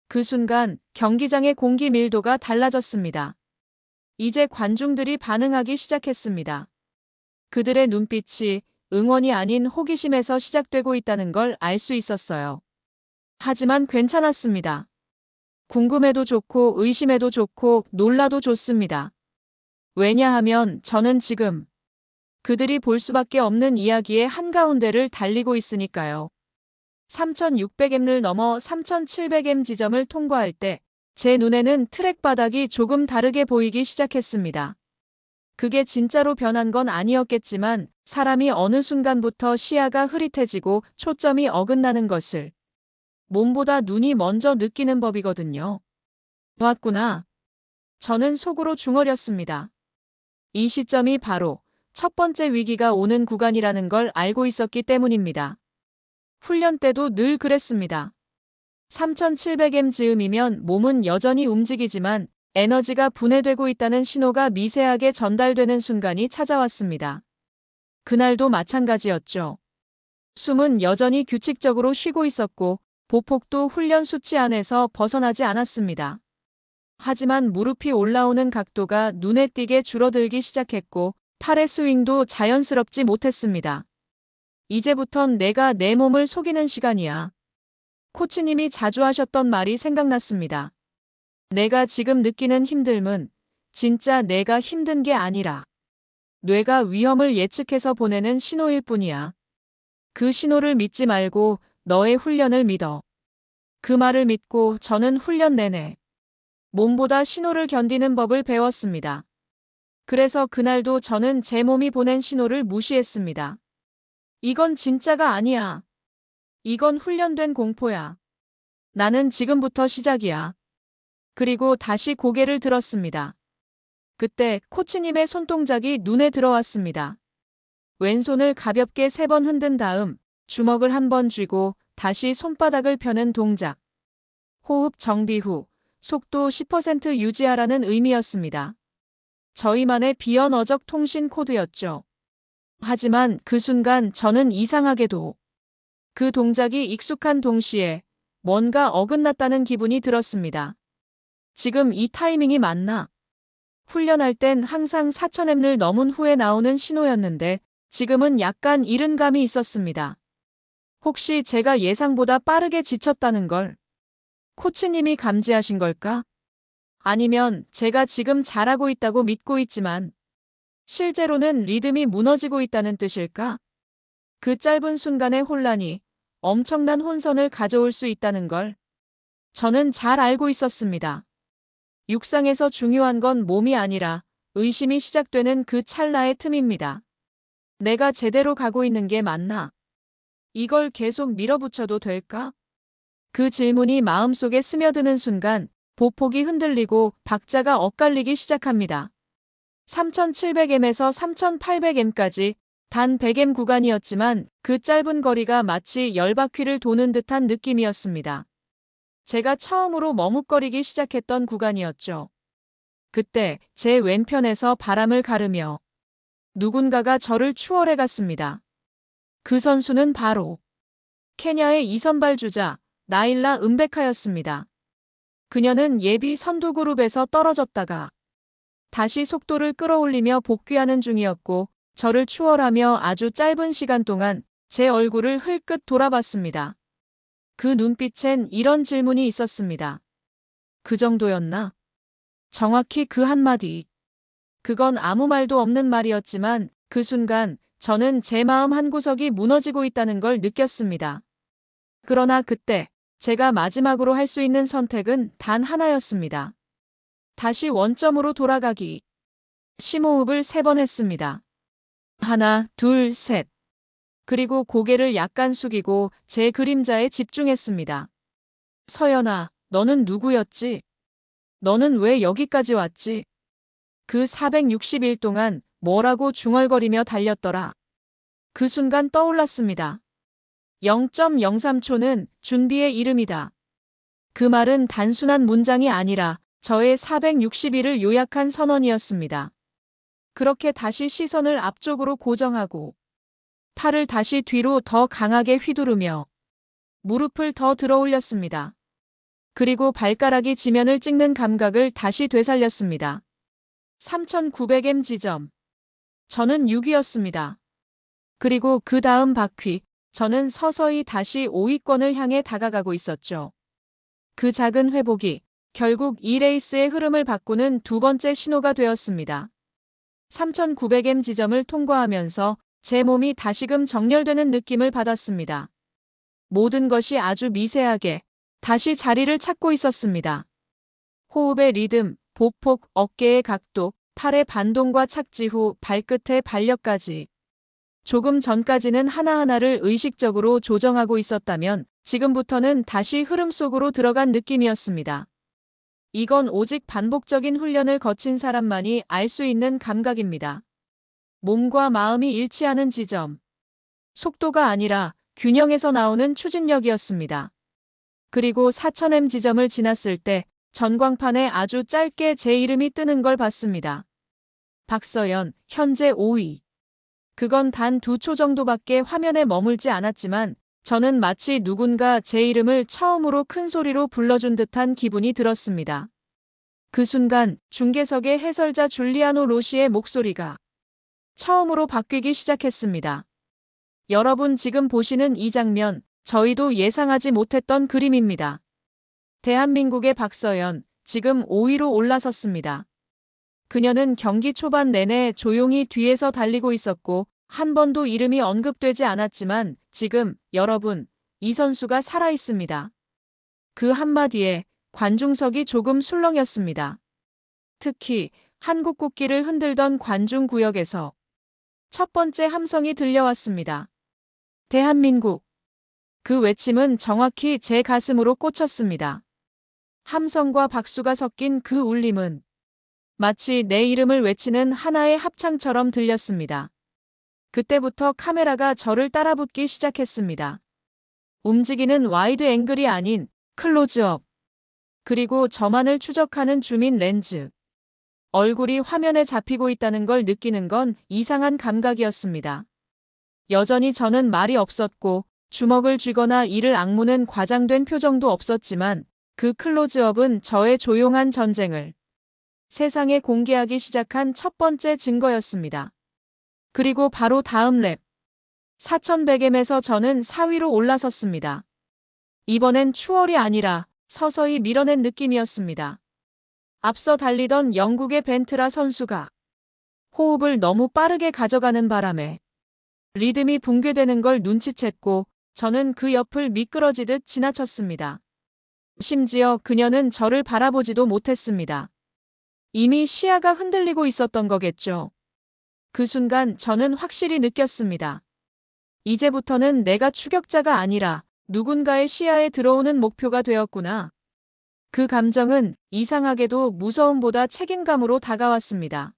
그 순간 경기장의 공기 밀도가 달라졌습니다. 이제 관중들이 반응하기 시작했습니다. 그들의 눈빛이 응원이 아닌 호기심에서 시작되고 있다는 걸 알 수 있었어요. 하지만 괜찮았습니다. 궁금해도 좋고 의심해도 좋고 놀라도 좋습니다. 왜냐하면 저는 지금 그들이 볼 수밖에 없는 이야기의 한가운데를 달리고 있으니까요. 3600m를 넘어 3700m 지점을 통과할 때 제 눈에는 트랙 바닥이 조금 다르게 보이기 시작했습니다. 그게 진짜로 변한 건 아니었겠지만 사람이 어느 순간부터 시야가 흐릿해지고 초점이 어긋나는 것을 몸보다 눈이 먼저 느끼는 법이거든요. 왔구나. 저는 속으로 중얼였습니다. 이 시점이 바로 첫 번째 위기가 오는 구간이라는 걸 알고 있었기 때문입니다. 훈련 때도 늘 그랬습니다. 3700m 즈음이면 몸은 여전히 움직이지만 에너지가 분해되고 있다는 신호가 미세하게 전달되는 순간이 찾아왔습니다. 그날도 마찬가지였죠. 숨은 여전히 규칙적으로 쉬고 있었고 보폭도 훈련 수치 안에서 벗어나지 않았습니다. 하지만 무릎이 올라오는 각도가 눈에 띄게 줄어들기 시작했고 팔의 스윙도 자연스럽지 못했습니다. 이제부턴 내가 내 몸을 속이는 시간이야. 코치님이 자주 하셨던 말이 생각났습니다. 내가 지금 느끼는 힘듦은 진짜 내가 힘든 게 아니라 뇌가 위험을 예측해서 보내는 신호일 뿐이야. 그 신호를 믿지 말고 너의 훈련을 믿어. 그 말을 믿고 저는 훈련 내내 몸보다 신호를 견디는 법을 배웠습니다. 그래서 그날도 저는 제 몸이 보낸 신호를 무시했습니다. 이건 진짜가 아니야. 이건 훈련된 공포야. 나는 지금부터 시작이야. 그리고 다시 고개를 들었습니다. 그때 코치님의 손동작이 눈에 들어왔습니다. 왼손을 가볍게 3번 흔든 다음 주먹을 한 번 쥐고 다시 손바닥을 펴는 동작. 호흡 정비 후 속도 10% 유지하라는 의미였습니다. 저희만의 비언어적 통신 코드였죠. 하지만 그 순간 저는 이상하게도 그 동작이 익숙한 동시에 뭔가 어긋났다는 기분이 들었습니다. 지금 이 타이밍이 맞나? 훈련할 땐 항상 4000m를 넘은 후에 나오는 신호였는데 지금은 약간 이른 감이 있었습니다. 혹시 제가 예상보다 빠르게 지쳤다는 걸 코치님이 감지하신 걸까? 아니면 제가 지금 잘하고 있다고 믿고 있지만 실제로는 리듬이 무너지고 있다는 뜻일까? 그 짧은 순간의 혼란이 엄청난 혼선을 가져올 수 있다는 걸 저는 잘 알고 있었습니다. 육상에서 중요한 건 몸이 아니라 의심이 시작되는 그 찰나의 틈입니다. 내가 제대로 가고 있는 게 맞나? 이걸 계속 밀어붙여도 될까? 그 질문이 마음속에 스며드는 순간 보폭이 흔들리고 박자가 엇갈리기 시작합니다. 3700m에서 3800m까지 단 100m 구간이었지만 그 짧은 거리가 마치 10바퀴를 도는 듯한 느낌이었습니다. 제가 처음으로 머뭇거리기 시작했던 구간이었죠. 그때 제 왼편에서 바람을 가르며 누군가가 저를 추월해 갔습니다. 그 선수는 바로 케냐의 2선발 주자 나일라 은베카였습니다. 그녀는 예비 선두 그룹에서 떨어졌다가 다시 속도를 끌어올리며 복귀하는 중이었고 저를 추월하며 아주 짧은 시간 동안 제 얼굴을 흘끗 돌아봤습니다. 그 눈빛엔 이런 질문이 있었습니다. 그 정도였나? 정확히 그 한마디. 그건 아무 말도 없는 말이었지만 그 순간 저는 제 마음 한구석이 무너지고 있다는 걸 느꼈습니다. 그러나 그때 제가 마지막으로 할 수 있는 선택은 단 하나였습니다. 다시 원점으로 돌아가기. 심호흡을 3번 했습니다. 하나, 둘, 셋. 그리고 고개를 약간 숙이고 제 그림자에 집중했습니다. 서연아, 너는 누구였지? 너는 왜 여기까지 왔지? 그 460일 동안 뭐라고 중얼거리며 달렸더라. 그 순간 떠올랐습니다. 0.03초는 준비의 이름이다. 그 말은 단순한 문장이 아니라 저의 460일을 요약한 선언이었습니다. 그렇게 다시 시선을 앞쪽으로 고정하고 팔을 다시 뒤로 더 강하게 휘두르며 무릎을 더 들어 올렸습니다. 그리고 발가락이 지면을 찍는 감각을 다시 되살렸습니다. 3900m 지점. 저는 6위였습니다. 그리고 그 다음 바퀴, 저는 서서히 다시 5위권을 향해 다가가고 있었죠. 그 작은 회복이 결국 이 레이스의 흐름을 바꾸는 두 번째 신호가 되었습니다. 3900m 지점을 통과하면서 제 몸이 다시금 정렬되는 느낌을 받았습니다. 모든 것이 아주 미세하게 다시 자리를 찾고 있었습니다. 호흡의 리듬, 보폭, 어깨의 각도, 팔의 반동과 착지 후 발끝의 반력까지. 조금 전까지는 하나하나를 의식적으로 조정하고 있었다면 지금부터는 다시 흐름 속으로 들어간 느낌이었습니다. 이건 오직 반복적인 훈련을 거친 사람만이 알 수 있는 감각입니다. 몸과 마음이 일치하는 지점. 속도가 아니라 균형에서 나오는 추진력이었습니다. 그리고 4000m 지점을 지났을 때 전광판에 아주 짧게 제 이름이 뜨는 걸 봤습니다. 박서연, 현재 5위. 그건 단 2초 정도밖에 화면에 머물지 않았지만 저는 마치 누군가 제 이름을 처음으로 큰 소리로 불러준 듯한 기분이 들었습니다. 그 순간 중계석의 해설자 줄리아노 로시의 목소리가 처음으로 바뀌기 시작했습니다. 여러분 지금 보시는 이 장면, 저희도 예상하지 못했던 그림입니다. 대한민국의 박서연, 지금 5위로 올라섰습니다. 그녀는 경기 초반 내내 조용히 뒤에서 달리고 있었고 한 번도 이름이 언급되지 않았지만 지금 여러분, 이 선수가 살아있습니다. 그 한마디에 관중석이 조금 술렁였습니다. 특히 한국 국기를 흔들던 관중 구역에서 첫 번째 함성이 들려왔습니다. 대한민국. 그 외침은 정확히 제 가슴으로 꽂혔습니다. 함성과 박수가 섞인 그 울림은 마치 내 이름을 외치는 하나의 합창처럼 들렸습니다. 그때부터 카메라가 저를 따라붙기 시작했습니다. 움직이는 와이드 앵글이 아닌 클로즈업. 그리고 저만을 추적하는 줌인 렌즈. 얼굴이 화면에 잡히고 있다는 걸 느끼는 건 이상한 감각이었습니다. 여전히 저는 말이 없었고 주먹을 쥐거나 이를 악무는 과장된 표정도 없었지만 그 클로즈업은 저의 조용한 전쟁을 세상에 공개하기 시작한 첫 번째 증거였습니다. 그리고 바로 다음 랩. 4100m에서 저는 4위로 올라섰습니다. 이번엔 추월이 아니라 서서히 밀어낸 느낌이었습니다. 앞서 달리던 영국의 벤트라 선수가 호흡을 너무 빠르게 가져가는 바람에 리듬이 붕괴되는 걸 눈치챘고 저는 그 옆을 미끄러지듯 지나쳤습니다. 심지어 그녀는 저를 바라보지도 못했습니다. 이미 시야가 흔들리고 있었던 거겠죠. 그 순간 저는 확실히 느꼈습니다. 이제부터는 내가 추격자가 아니라 누군가의 시야에 들어오는 목표가 되었구나. 그 감정은 이상하게도 무서움보다 책임감으로 다가왔습니다.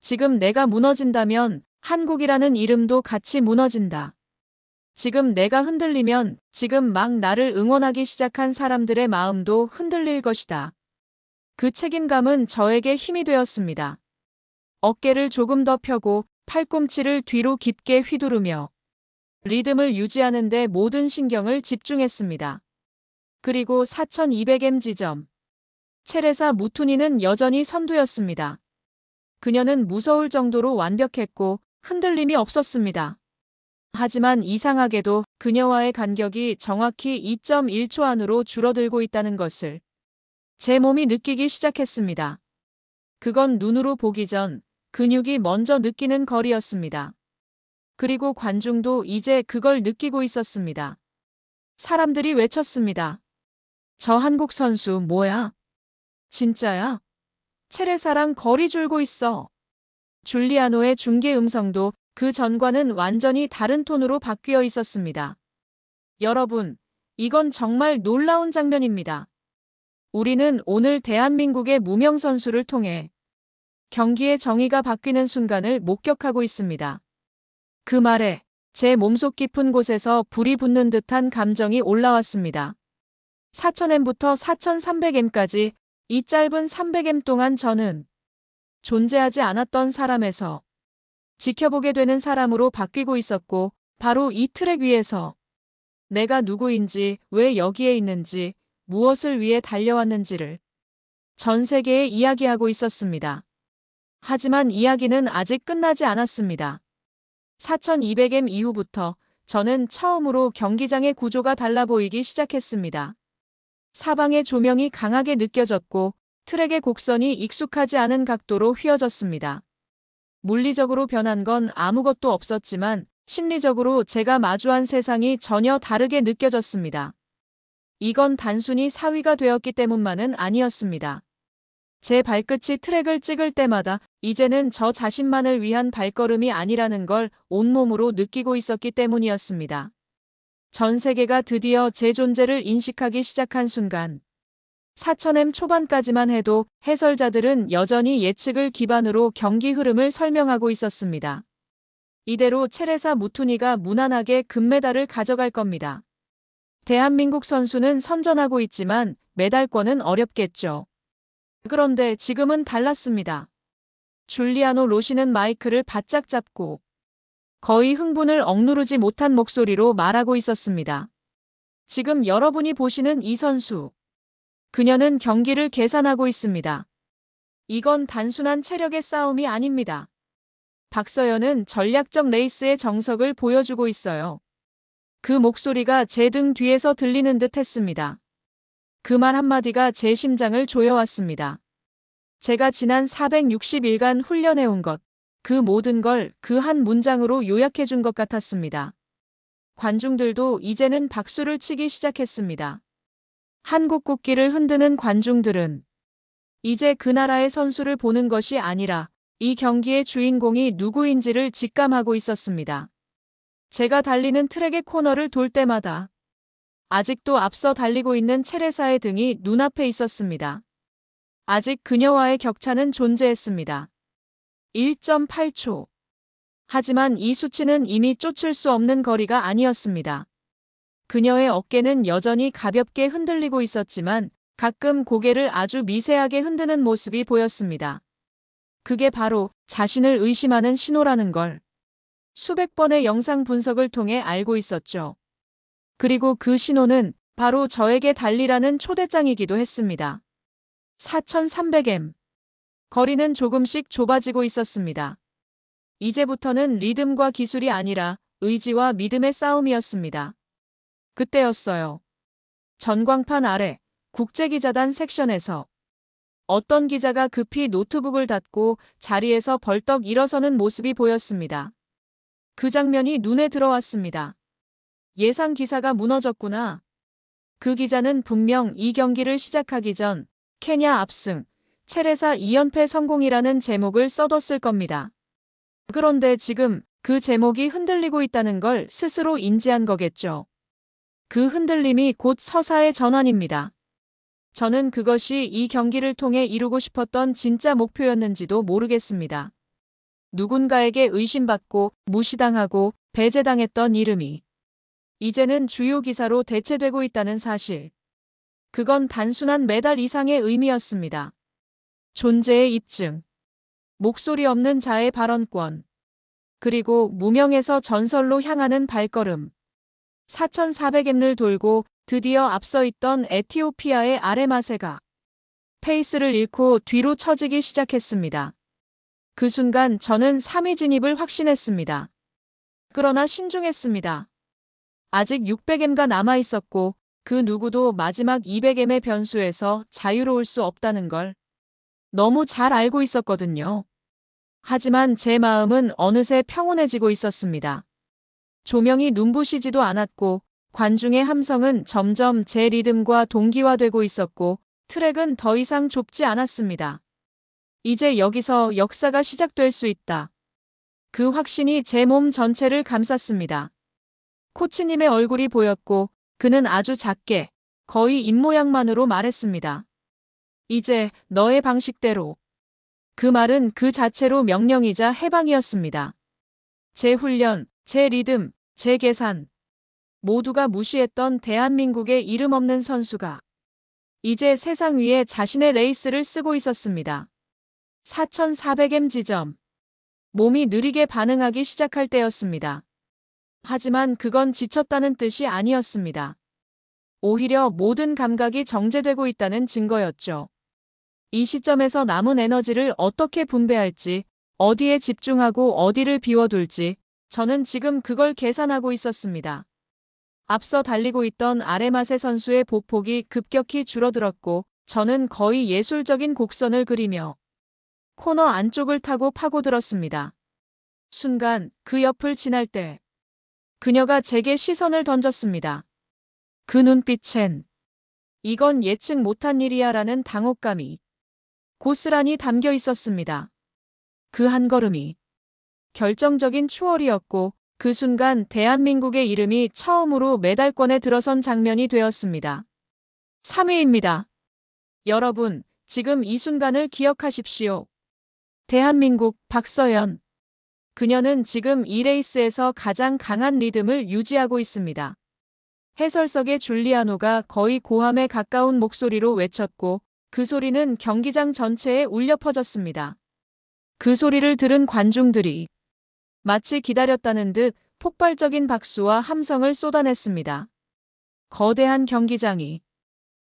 지금 내가 무너진다면 한국이라는 이름도 같이 무너진다. 지금 내가 흔들리면 지금 막 나를 응원하기 시작한 사람들의 마음도 흔들릴 것이다. 그 책임감은 저에게 힘이 되었습니다. 어깨를 조금 더 펴고 팔꿈치를 뒤로 깊게 휘두르며 리듬을 유지하는 데 모든 신경을 집중했습니다. 그리고 4200m 지점. 체레사 무투니는 여전히 선두였습니다. 그녀는 무서울 정도로 완벽했고 흔들림이 없었습니다. 하지만 이상하게도 그녀와의 간격이 정확히 2.1초 안으로 줄어들고 있다는 것을 제 몸이 느끼기 시작했습니다. 그건 눈으로 보기 전 근육이 먼저 느끼는 거리였습니다. 그리고 관중도 이제 그걸 느끼고 있었습니다. 사람들이 외쳤습니다. 저 한국 선수 뭐야? 진짜야? 체레사랑 거리 줄고 있어. 줄리아노의 중계 음성도 그 전과는 완전히 다른 톤으로 바뀌어 있었습니다. 여러분, 이건 정말 놀라운 장면입니다. 우리는 오늘 대한민국의 무명 선수를 통해 경기의 정의가 바뀌는 순간을 목격하고 있습니다. 그 말에 제 몸속 깊은 곳에서 불이 붙는 듯한 감정이 올라왔습니다. 4000m부터 4300m까지 이 짧은 300m 동안 저는 존재하지 않았던 사람에서 지켜보게 되는 사람으로 바뀌고 있었고, 바로 이 트랙 위에서 내가 누구인지, 왜 여기에 있는지, 무엇을 위해 달려왔는지를 전 세계에 이야기하고 있었습니다. 하지만 이야기는 아직 끝나지 않았습니다. 4200m 이후부터 저는 처음으로 경기장의 구조가 달라 보이기 시작했습니다. 사방의 조명이 강하게 느껴졌고 트랙의 곡선이 익숙하지 않은 각도로 휘어졌습니다. 물리적으로 변한 건 아무것도 없었지만 심리적으로 제가 마주한 세상이 전혀 다르게 느껴졌습니다. 이건 단순히 사위가 되었기 때문만은 아니었습니다. 제 발끝이 트랙을 찍을 때마다 이제는 저 자신만을 위한 발걸음이 아니라는 걸 온몸으로 느끼고 있었기 때문이었습니다. 전 세계가 드디어 제 존재를 인식하기 시작한 순간 4000m 초반까지만 해도 해설자들은 여전히 예측을 기반으로 경기 흐름을 설명하고 있었습니다. 이대로 체레사 무투니가 무난하게 금메달을 가져갈 겁니다. 대한민국 선수는 선전하고 있지만 메달권은 어렵겠죠. 그런데 지금은 달랐습니다. 줄리아노 로시는 마이크를 바짝 잡고 거의 흥분을 억누르지 못한 목소리로 말하고 있었습니다. 지금 여러분이 보시는 이 선수. 그녀는 경기를 계산하고 있습니다. 이건 단순한 체력의 싸움이 아닙니다. 박서연은 전략적 레이스의 정석을 보여주고 있어요. 그 목소리가 제 등 뒤에서 들리는 듯 했습니다. 그 말 한마디가 제 심장을 조여왔습니다. 제가 지난 460일간 훈련해온 것, 그 모든 걸 그 한 문장으로 요약해준 것 같았습니다. 관중들도 이제는 박수를 치기 시작했습니다. 한국 국기를 흔드는 관중들은 이제 그 나라의 선수를 보는 것이 아니라 이 경기의 주인공이 누구인지를 직감하고 있었습니다. 제가 달리는 트랙의 코너를 돌 때마다 아직도 앞서 달리고 있는 체레사의 등이 눈앞에 있었습니다. 아직 그녀와의 격차는 존재했습니다. 1.8초. 하지만 이 수치는 이미 쫓을 수 없는 거리가 아니었습니다. 그녀의 어깨는 여전히 가볍게 흔들리고 있었지만 가끔 고개를 아주 미세하게 흔드는 모습이 보였습니다. 그게 바로 자신을 의심하는 신호라는 걸 수백 번의 영상 분석을 통해 알고 있었죠. 그리고 그 신호는 바로 저에게 달리라는 초대장이기도 했습니다. 4300m. 거리는 조금씩 좁아지고 있었습니다. 이제부터는 리듬과 기술이 아니라 의지와 믿음의 싸움이었습니다. 그때였어요. 전광판 아래 국제기자단 섹션에서 어떤 기자가 급히 노트북을 닫고 자리에서 벌떡 일어서는 모습이 보였습니다. 그 장면이 눈에 들어왔습니다. 예상 기사가 무너졌구나. 그 기자는 분명 이 경기를 시작하기 전 케냐 압승, 체레사 2연패 성공이라는 제목을 써뒀을 겁니다. 그런데 지금 그 제목이 흔들리고 있다는 걸 스스로 인지한 거겠죠. 그 흔들림이 곧 서사의 전환입니다. 저는 그것이 이 경기를 통해 이루고 싶었던 진짜 목표였는지도 모르겠습니다. 누군가에게 의심받고 무시당하고 배제당했던 이름이 이제는 주요 기사로 대체되고 있다는 사실. 그건 단순한 메달 이상의 의미였습니다. 존재의 입증, 목소리 없는 자의 발언권, 그리고 무명에서 전설로 향하는 발걸음. 4,400m를 돌고 드디어 앞서 있던 에티오피아의 아레마세가 페이스를 잃고 뒤로 처지기 시작했습니다. 그 순간 저는 3위 진입을 확신했습니다. 그러나 신중했습니다. 아직 600m가 남아 있었고 그 누구도 마지막 200m의 변수에서 자유로울 수 없다는 걸 너무 잘 알고 있었거든요. 하지만 제 마음은 어느새 평온해지고 있었습니다. 조명이 눈부시지도 않았고 관중의 함성은 점점 제 리듬과 동기화되고 있었고 트랙은 더 이상 좁지 않았습니다. 이제 여기서 역사가 시작될 수 있다. 그 확신이 제 몸 전체를 감쌌습니다. 코치님의 얼굴이 보였고 그는 아주 작게 거의 입모양만으로 말했습니다. 이제 너의 방식대로. 그 말은 그 자체로 명령이자 해방이었습니다. 제 훈련, 제 리듬, 제 계산. 모두가 무시했던 대한민국의 이름 없는 선수가 이제 세상 위에 자신의 레이스를 쓰고 있었습니다. 4,400m 지점. 몸이 느리게 반응하기 시작할 때였습니다. 하지만 그건 지쳤다는 뜻이 아니었습니다. 오히려 모든 감각이 정제되고 있다는 증거였죠. 이 시점에서 남은 에너지를 어떻게 분배할지, 어디에 집중하고 어디를 비워둘지, 저는 지금 그걸 계산하고 있었습니다. 앞서 달리고 있던 아레마세 선수의 보폭이 급격히 줄어들었고, 저는 거의 예술적인 곡선을 그리며 코너 안쪽을 타고 파고들었습니다. 순간 그 옆을 지날 때 그녀가 제게 시선을 던졌습니다. 그 눈빛엔 이건 예측 못한 일이야라는 당혹감이 고스란히 담겨 있었습니다. 그 한 걸음이 결정적인 추월이었고 그 순간 대한민국의 이름이 처음으로 메달권에 들어선 장면이 되었습니다. 3위입니다. 여러분, 지금 이 순간을 기억하십시오. 대한민국 박서연. 그녀는 지금 이 레이스에서 가장 강한 리듬을 유지하고 있습니다. 해설석의 줄리아노가 거의 고함에 가까운 목소리로 외쳤고 그 소리는 경기장 전체에 울려 퍼졌습니다. 그 소리를 들은 관중들이 마치 기다렸다는 듯 폭발적인 박수와 함성을 쏟아냈습니다. 거대한 경기장이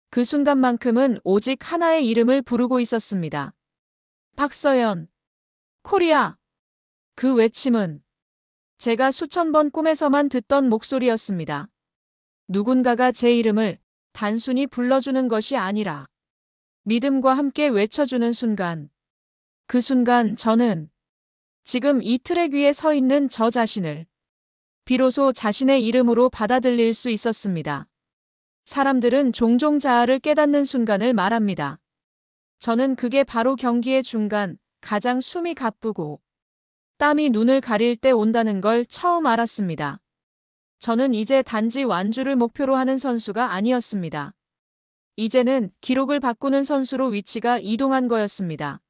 그 순간만큼은 오직 하나의 이름을 부르고 있었습니다. 박서연, 코리아. 그 외침은 제가 수천 번 꿈에서만 듣던 목소리였습니다. 누군가가 제 이름을 단순히 불러주는 것이 아니라 믿음과 함께 외쳐주는 순간. 그 순간 저는 지금 이 트랙 위에 서 있는 저 자신을 비로소 자신의 이름으로 받아들일 수 있었습니다. 사람들은 종종 자아를 깨닫는 순간을 말합니다. 저는 그게 바로 경기의 중간, 가장 숨이 가쁘고 땀이 눈을 가릴 때 온다는 걸 처음 알았습니다. 저는 이제 단지 완주를 목표로 하는 선수가 아니었습니다. 이제는 기록을 바꾸는 선수로 위치가 이동한 거였습니다.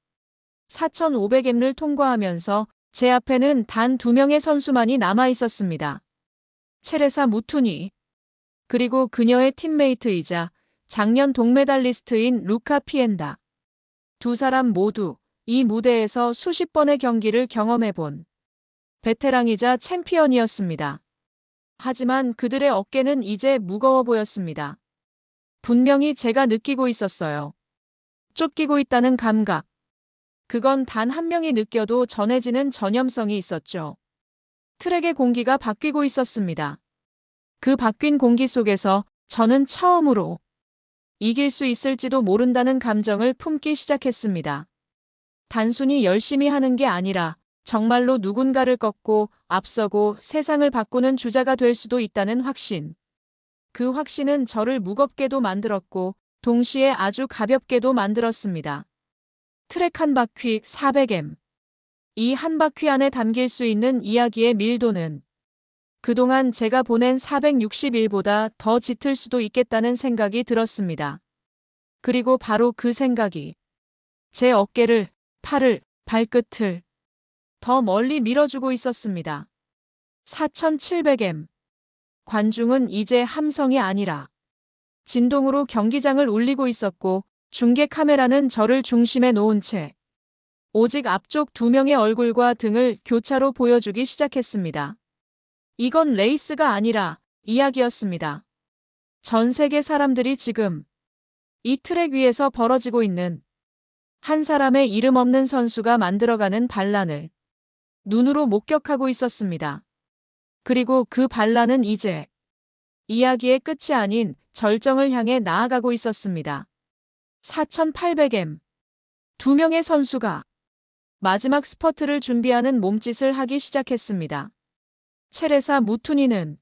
4,500m를 통과하면서 제 앞에는 단 2명의 선수만이 남아 있었습니다. 체레사 무투니, 그리고 그녀의 팀메이트이자 작년 동메달리스트인 루카 피엔다. 두 사람 모두 이 무대에서 수십 번의 경기를 경험해본 베테랑이자 챔피언이었습니다. 하지만 그들의 어깨는 이제 무거워 보였습니다. 분명히 제가 느끼고 있었어요. 쫓기고 있다는 감각. 그건 단 한 명이 느껴도 전해지는 전염성이 있었죠. 트랙의 공기가 바뀌고 있었습니다. 그 바뀐 공기 속에서 저는 처음으로 이길 수 있을지도 모른다는 감정을 품기 시작했습니다. 단순히 열심히 하는 게 아니라 정말로 누군가를 꺾고 앞서고 세상을 바꾸는 주자가 될 수도 있다는 확신. 그 확신은 저를 무겁게도 만들었고 동시에 아주 가볍게도 만들었습니다. 트랙 한 바퀴 400m. 이 한 바퀴 안에 담길 수 있는 이야기의 밀도는 그동안 제가 보낸 461보다 더 짙을 수도 있겠다는 생각이 들었습니다. 그리고 바로 그 생각이 제 어깨를, 팔을, 발끝을 더 멀리 밀어주고 있었습니다. 4700M. 관중은 이제 함성이 아니라 진동으로 경기장을 울리고 있었고 중계 카메라는 저를 중심에 놓은 채 오직 앞쪽 두 명의 얼굴과 등을 교차로 보여주기 시작했습니다. 이건 레이스가 아니라 이야기였습니다. 전 세계 사람들이 지금 이 트랙 위에서 벌어지고 있는 한 사람의 이름 없는 선수가 만들어가는 반란을 눈으로 목격하고 있었습니다. 그리고 그 반란은 이제 이야기의 끝이 아닌 절정을 향해 나아가고 있었습니다. 4800M. 두 명의 선수가 마지막 스퍼트를 준비하는 몸짓을 하기 시작했습니다. 체레사 무투니는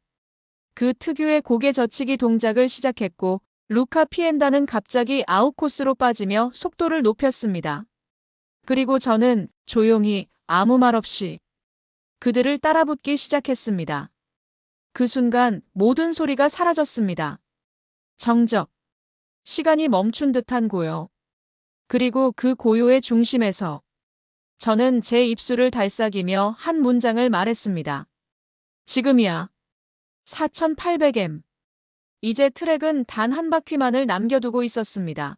그 특유의 고개 젖히기 동작을 시작했고 루카 피엔다는 갑자기 아웃코스로 빠지며 속도를 높였습니다. 그리고 저는 조용히 아무 말 없이 그들을 따라붙기 시작했습니다. 그 순간 모든 소리가 사라졌습니다. 정적. 시간이 멈춘 듯한 고요. 그리고 그 고요의 중심에서 저는 제 입술을 달싹이며 한 문장을 말했습니다. 지금이야. 4800M. 이제 트랙은 단 한 바퀴만을 남겨두고 있었습니다.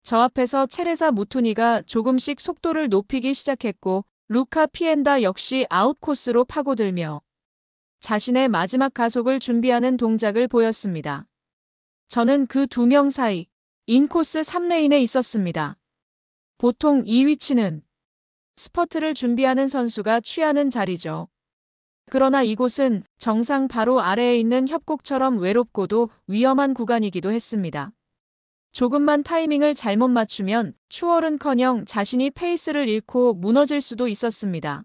저 앞에서 체레사 무투니가 조금씩 속도를 높이기 시작했고 루카 피엔다 역시 아웃코스로 파고들며 자신의 마지막 가속을 준비하는 동작을 보였습니다. 저는 그 두 명 사이 인코스 3레인에 있었습니다. 보통 이 위치는 스퍼트를 준비하는 선수가 취하는 자리죠. 그러나 이곳은 정상 바로 아래에 있는 협곡처럼 외롭고도 위험한 구간이기도 했습니다. 조금만 타이밍을 잘못 맞추면 추월은커녕 자신이 페이스를 잃고 무너질 수도 있었습니다.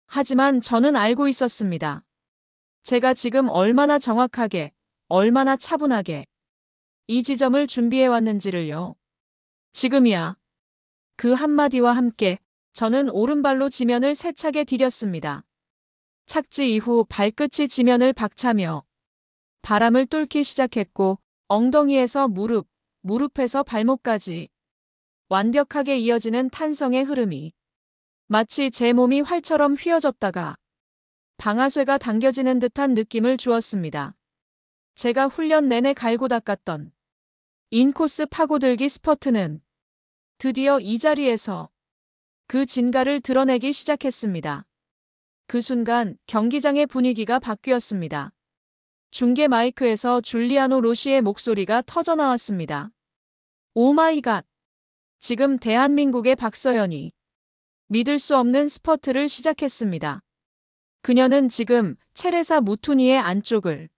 하지만 저는 알고 있었습니다. 제가 지금 얼마나 정확하게, 얼마나 차분하게 이 지점을 준비해 왔는지를요. 지금이야. 그 한마디와 함께 저는 오른발로 지면을 세차게 디뎠습니다. 착지 이후 발끝이 지면을 박차며 바람을 뚫기 시작했고 엉덩이에서 무릎, 무릎에서 발목까지 완벽하게 이어지는 탄성의 흐름이 마치 제 몸이 활처럼 휘어졌다가 방아쇠가 당겨지는 듯한 느낌을 주었습니다. 제가 훈련 내내 갈고 닦았던 인코스 파고들기 스퍼트는 드디어 이 자리에서 그 진가를 드러내기 시작했습니다. 그 순간 경기장의 분위기가 바뀌었습니다. 중계 마이크에서 줄리아노 로시의 목소리가 터져나왔습니다. 오 마이 갓. 지금 대한민국의 박서연이 믿을 수 없는 스퍼트를 시작했습니다. 그녀는 지금 체레사 무투니의 안쪽을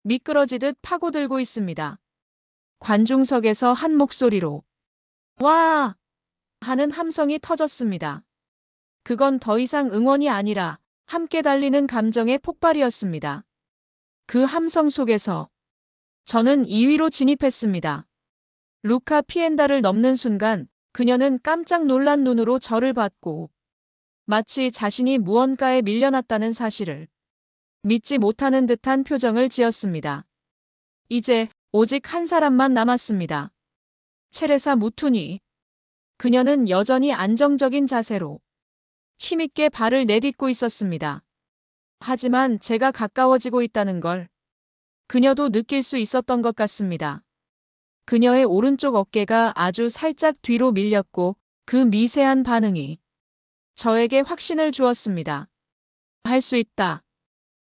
미끄러지듯 파고들고 있습니다. 관중석에서 한 목소리로 와! 하는 함성이 터졌습니다. 그건 더 이상 응원이 아니라 함께 달리는 감정의 폭발이었습니다. 그 함성 속에서 저는 2위로 진입했습니다. 루카 피엔다를 넘는 순간 그녀는 깜짝 놀란 눈으로 저를 봤고 마치 자신이 무언가에 밀려났다는 사실을 믿지 못하는 듯한 표정을 지었습니다. 이제 오직 한 사람만 남았습니다. 체레사 무투니. 그녀는 여전히 안정적인 자세로 힘있게 발을 내딛고 있었습니다. 하지만 제가 가까워지고 있다는 걸 그녀도 느낄 수 있었던 것 같습니다. 그녀의 오른쪽 어깨가 아주 살짝 뒤로 밀렸고 그 미세한 반응이 저에게 확신을 주었습니다. 할 수 있다.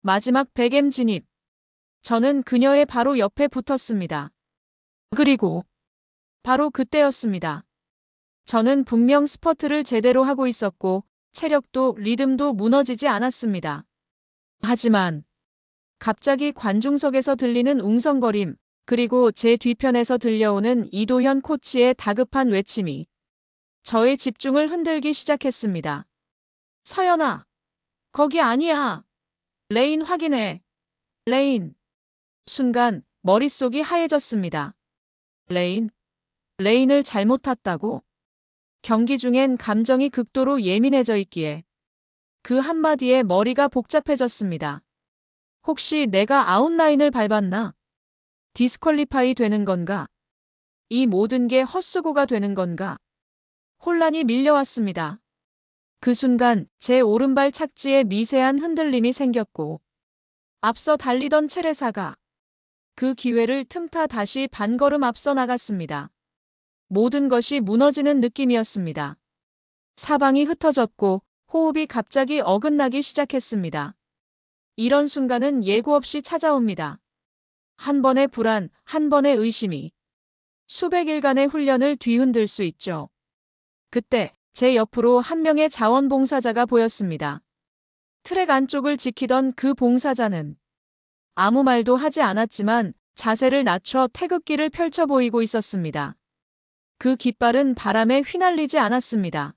마지막 100M 진입. 저는 그녀의 바로 옆에 붙었습니다. 그리고 바로 그때였습니다. 저는 분명 스퍼트를 제대로 하고 있었고 체력도 리듬도 무너지지 않았습니다. 하지만 갑자기 관중석에서 들리는 웅성거림 그리고 제 뒤편에서 들려오는 이도현 코치의 다급한 외침이 저의 집중을 흔들기 시작했습니다. 서연아, 거기 아니야. 레인 확인해. 레인. 순간 머릿속이 하얘졌습니다. 레인? 레인을 잘못 탔다고? 경기 중엔 감정이 극도로 예민해져 있기에 그 한마디에 머리가 복잡해졌습니다. 혹시 내가 아웃라인을 밟았나? 디스퀄리파이 되는 건가? 이 모든 게 헛수고가 되는 건가? 혼란이 밀려왔습니다. 그 순간 제 오른발 착지에 미세한 흔들림이 생겼고 앞서 달리던 체레사가 그 기회를 틈타 다시 반걸음 앞서 나갔습니다. 모든 것이 무너지는 느낌이었습니다. 사방이 흩어졌고 호흡이 갑자기 어긋나기 시작했습니다. 이런 순간은 예고 없이 찾아옵니다. 한 번의 불안, 한 번의 의심이 수백 일간의 훈련을 뒤흔들 수 있죠. 그때 제 옆으로 한 명의 자원봉사자가 보였습니다. 트랙 안쪽을 지키던 그 봉사자는 아무 말도 하지 않았지만 자세를 낮춰 태극기를 펼쳐 보이고 있었습니다. 그 깃발은 바람에 휘날리지 않았습니다.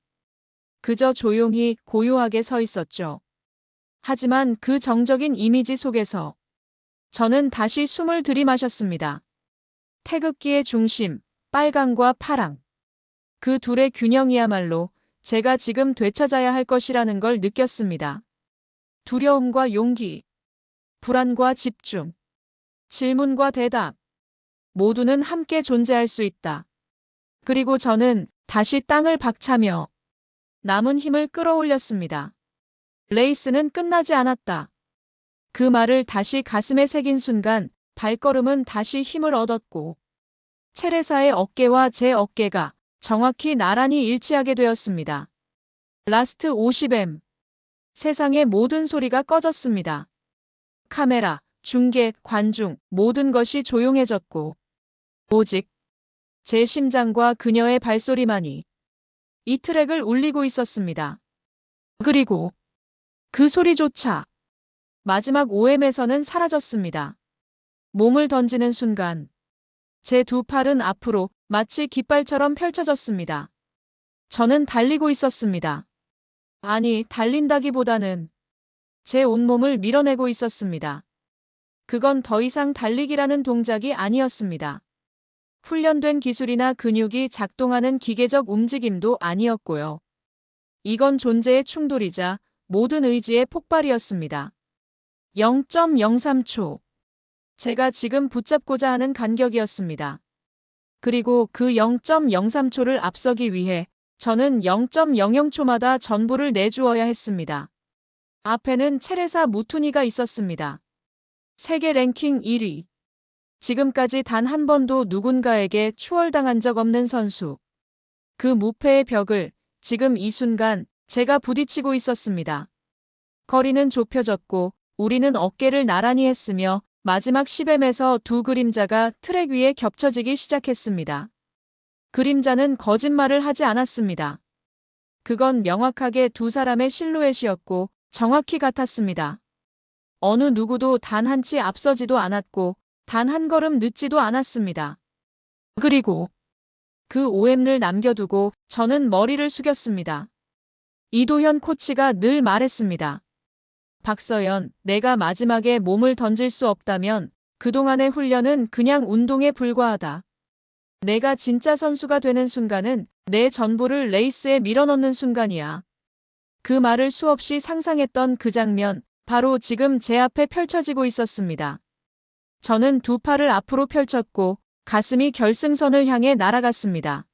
그저 조용히 고요하게 서 있었죠. 하지만 그 정적인 이미지 속에서 저는 다시 숨을 들이마셨습니다. 태극기의 중심, 빨강과 파랑. 그 둘의 균형이야말로 제가 지금 되찾아야 할 것이라는 걸 느꼈습니다. 두려움과 용기, 불안과 집중, 질문과 대답, 모두는 함께 존재할 수 있다. 그리고 저는 다시 땅을 박차며 남은 힘을 끌어올렸습니다. 레이스는 끝나지 않았다. 그 말을 다시 가슴에 새긴 순간 발걸음은 다시 힘을 얻었고 체레사의 어깨와 제 어깨가 정확히 나란히 일치하게 되었습니다. 라스트 50M. 세상의 모든 소리가 꺼졌습니다. 카메라, 중계, 관중, 모든 것이 조용해졌고 오직 제 심장과 그녀의 발소리만이 이 트랙을 울리고 있었습니다. 그리고 그 소리조차 마지막 OM에서는 사라졌습니다. 몸을 던지는 순간 제 두 팔은 앞으로 마치 깃발처럼 펼쳐졌습니다. 저는 달리고 있었습니다. 아니, 달린다기보다는 제 온몸을 밀어내고 있었습니다. 그건 더 이상 달리기라는 동작이 아니었습니다. 훈련된 기술이나 근육이 작동하는 기계적 움직임도 아니었고요. 이건 존재의 충돌이자 모든 의지의 폭발이었습니다. 0.03초. 제가 지금 붙잡고자 하는 간격이었습니다. 그리고 그 0.03초를 앞서기 위해 저는 0.00초마다 전부를 내주어야 했습니다. 앞에는 체레사 무투니가 있었습니다. 세계 랭킹 1위. 지금까지 단 한 번도 누군가에게 추월당한 적 없는 선수. 그 무패의 벽을 지금 이 순간 제가 부딪히고 있었습니다. 거리는 좁혀졌고 우리는 어깨를 나란히 했으며 마지막 10M에서 두 그림자가 트랙 위에 겹쳐지기 시작했습니다. 그림자는 거짓말을 하지 않았습니다. 그건 명확하게 두 사람의 실루엣이었고 정확히 같았습니다. 어느 누구도 단 한 치 앞서지도 않았고 단 한 걸음 늦지도 않았습니다. 그리고 그 OM을 남겨두고 저는 머리를 숙였습니다. 이도현 코치가 늘 말했습니다. 박서연, 내가 마지막에 몸을 던질 수 없다면 그동안의 훈련은 그냥 운동에 불과하다. 내가 진짜 선수가 되는 순간은 내 전부를 레이스에 밀어넣는 순간이야. 그 말을 수없이 상상했던 그 장면, 바로 지금 제 앞에 펼쳐지고 있었습니다. 저는 두 팔을 앞으로 펼쳤고 가슴이 결승선을 향해 날아갔습니다.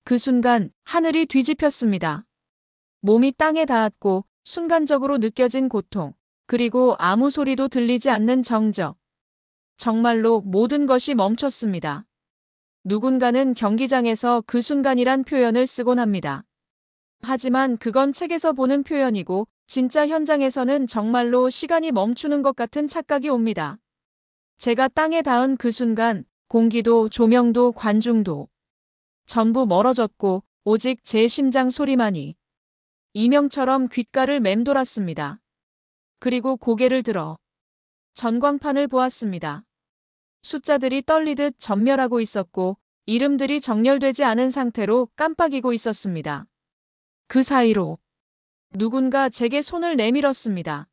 그 순간 하늘이 뒤집혔습니다. 몸이 땅에 닿았고 순간적으로 느껴진 고통, 그리고 아무 소리도 들리지 않는 정적. 정말로 모든 것이 멈췄습니다. 누군가는 경기장에서 그 순간이란 표현을 쓰곤 합니다. 하지만 그건 책에서 보는 표현이고 진짜 현장에서는 정말로 시간이 멈추는 것 같은 착각이 옵니다. 제가 땅에 닿은 그 순간 공기도 조명도 관중도 전부 멀어졌고 오직 제 심장 소리만이 이명처럼 귓가를 맴돌았습니다. 그리고 고개를 들어 전광판을 보았습니다. 숫자들이 떨리듯 전멸하고 있었고 이름들이 정렬되지 않은 상태로 깜빡이고 있었습니다. 그 사이로 누군가 제게 손을 내밀었습니다.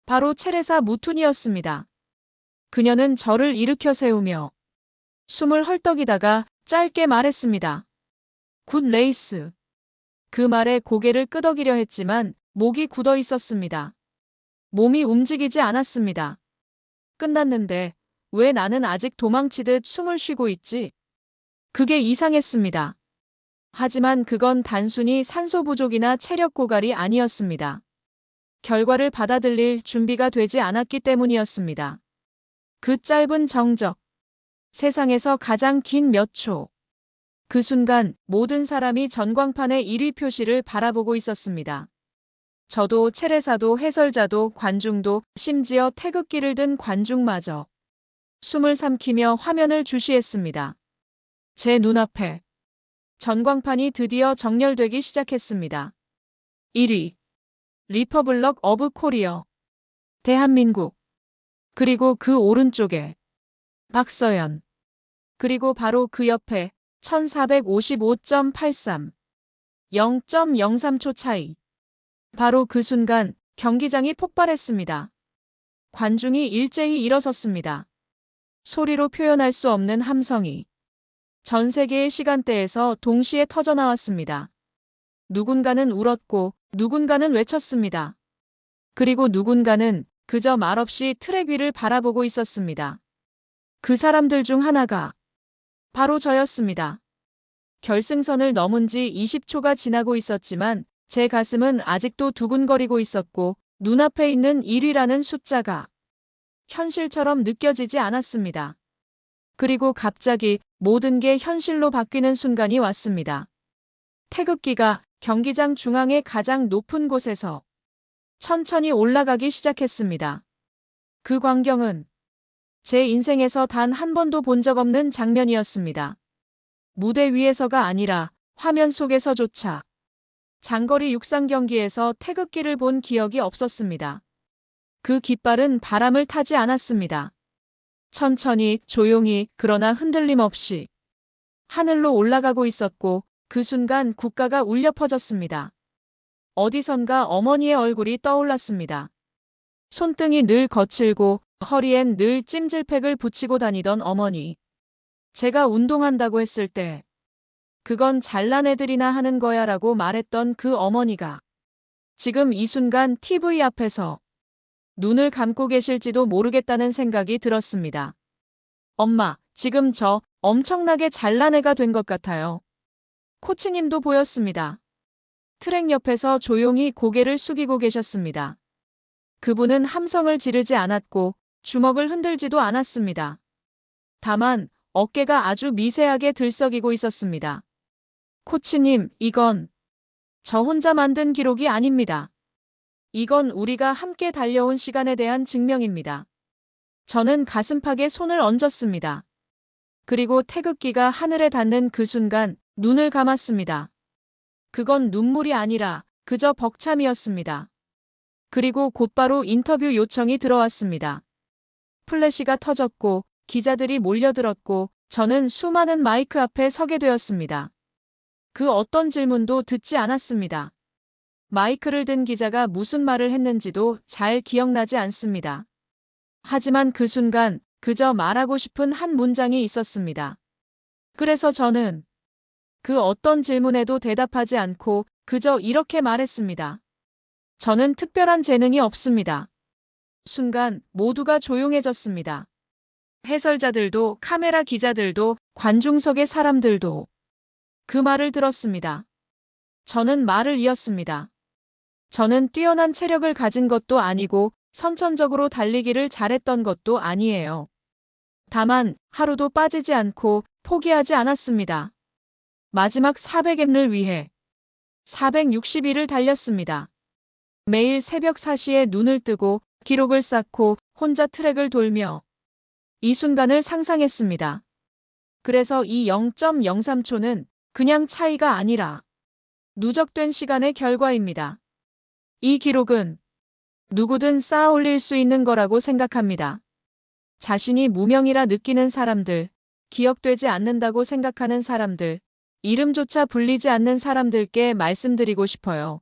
바로 체레사 무툰이었습니다. 그녀는 저를 일으켜 세우며 숨을 헐떡이다가 짧게 말했습니다. 굿 레이스. 그 말에 고개를 끄덕이려 했지만 목이 굳어 있었습니다. 몸이 움직이지 않았습니다. 끝났는데 왜 나는 아직 도망치듯 숨을 쉬고 있지? 그게 이상했습니다. 하지만 그건 단순히 산소 부족이나 체력 고갈이 아니었습니다. 결과를 받아들일 준비가 되지 않았기 때문이었습니다. 그 짧은 정적. 세상에서 가장 긴 몇 초. 그 순간 모든 사람이 전광판의 1위 표시를 바라보고 있었습니다. 저도 체레사도 해설자도 관중도 심지어 태극기를 든 관중마저 숨을 삼키며 화면을 주시했습니다. 제 눈앞에 전광판이 드디어 정렬되기 시작했습니다. 1위 리퍼블럭 오브 코리아 대한민국. 그리고 그 오른쪽에 박서연. 그리고 바로 그 옆에 1455.83 0.03초 차이. 바로 그 순간 경기장이 폭발했습니다. 관중이 일제히 일어섰습니다. 소리로 표현할 수 없는 함성이 전 세계의 시간대에서 동시에 터져나왔습니다. 누군가는 울었고 누군가는 외쳤습니다. 그리고 누군가는 그저 말없이 트랙 위를 바라보고 있었습니다. 그 사람들 중 하나가 바로 저였습니다. 결승선을 넘은 지 20초가 지나고 있었지만 제 가슴은 아직도 두근거리고 있었고 눈앞에 있는 1위라는 숫자가 현실처럼 느껴지지 않았습니다. 그리고 갑자기 모든 게 현실로 바뀌는 순간이 왔습니다. 태극기가 경기장 중앙의 가장 높은 곳에서 천천히 올라가기 시작했습니다. 그 광경은 제 인생에서 단 한 번도 본 적 없는 장면이었습니다. 무대 위에서가 아니라 화면 속에서조차 장거리 육상 경기에서 태극기를 본 기억이 없었습니다. 그 깃발은 바람을 타지 않았습니다. 천천히, 조용히, 그러나 흔들림 없이 하늘로 올라가고 있었고 그 순간 국가가 울려 퍼졌습니다. 어디선가 어머니의 얼굴이 떠올랐습니다. 손등이 늘 거칠고 허리엔 늘 찜질팩을 붙이고 다니던 어머니. 제가 운동한다고 했을 때 그건 잘난 애들이나 하는 거야 라고 말했던 그 어머니가 지금 이 순간 TV 앞에서 눈을 감고 계실지도 모르겠다는 생각이 들었습니다. 엄마, 지금 저 엄청나게 잘난 애가 된 것 같아요. 코치님도 보였습니다. 트랙 옆에서 조용히 고개를 숙이고 계셨습니다. 그분은 함성을 지르지 않았고 주먹을 흔들지도 않았습니다. 다만 어깨가 아주 미세하게 들썩이고 있었습니다. 코치님, 이건 저 혼자 만든 기록이 아닙니다. 이건 우리가 함께 달려온 시간에 대한 증명입니다. 저는 가슴팍에 손을 얹었습니다. 그리고 태극기가 하늘에 닿는 그 순간 눈을 감았습니다. 그건 눈물이 아니라 그저 벅참이었습니다. 그리고 곧바로 인터뷰 요청이 들어왔습니다. 플래시가 터졌고 기자들이 몰려들었고 저는 수많은 마이크 앞에 서게 되었습니다. 그 어떤 질문도 듣지 않았습니다. 마이크를 든 기자가 무슨 말을 했는지도 잘 기억나지 않습니다. 하지만 그 순간 그저 말하고 싶은 한 문장이 있었습니다. 그래서 저는 그 어떤 질문에도 대답하지 않고 그저 이렇게 말했습니다. 저는 특별한 재능이 없습니다. 순간 모두가 조용해졌습니다. 해설자들도 카메라 기자들도 관중석의 사람들도 그 말을 들었습니다. 저는 말을 이었습니다. 저는 뛰어난 체력을 가진 것도 아니고 선천적으로 달리기를 잘했던 것도 아니에요. 다만 하루도 빠지지 않고 포기하지 않았습니다. 마지막 400M를 위해 460일을 달렸습니다. 매일 새벽 4시에 눈을 뜨고 기록을 쌓고 혼자 트랙을 돌며 이 순간을 상상했습니다. 그래서 이 0.03초는 그냥 차이가 아니라 누적된 시간의 결과입니다. 이 기록은 누구든 쌓아 올릴 수 있는 거라고 생각합니다. 자신이 무명이라 느끼는 사람들, 기억되지 않는다고 생각하는 사람들, 이름조차 불리지 않는 사람들께 말씀드리고 싶어요.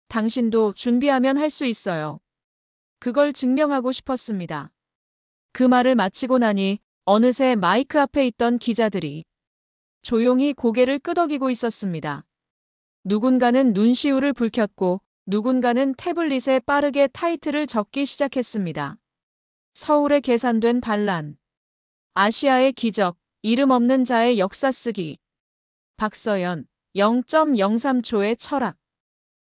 당신도 준비하면 할 수 있어요. 그걸 증명하고 싶었습니다. 그 말을 마치고 나니 어느새 마이크 앞에 있던 기자들이 조용히 고개를 끄덕이고 있었습니다. 누군가는 눈시울을 붉혔고 누군가는 태블릿에 빠르게 타이틀을 적기 시작했습니다. 서울에 계산된 반란. 아시아의 기적. 이름 없는 자의 역사 쓰기. 박서연. 0.03초의 철학.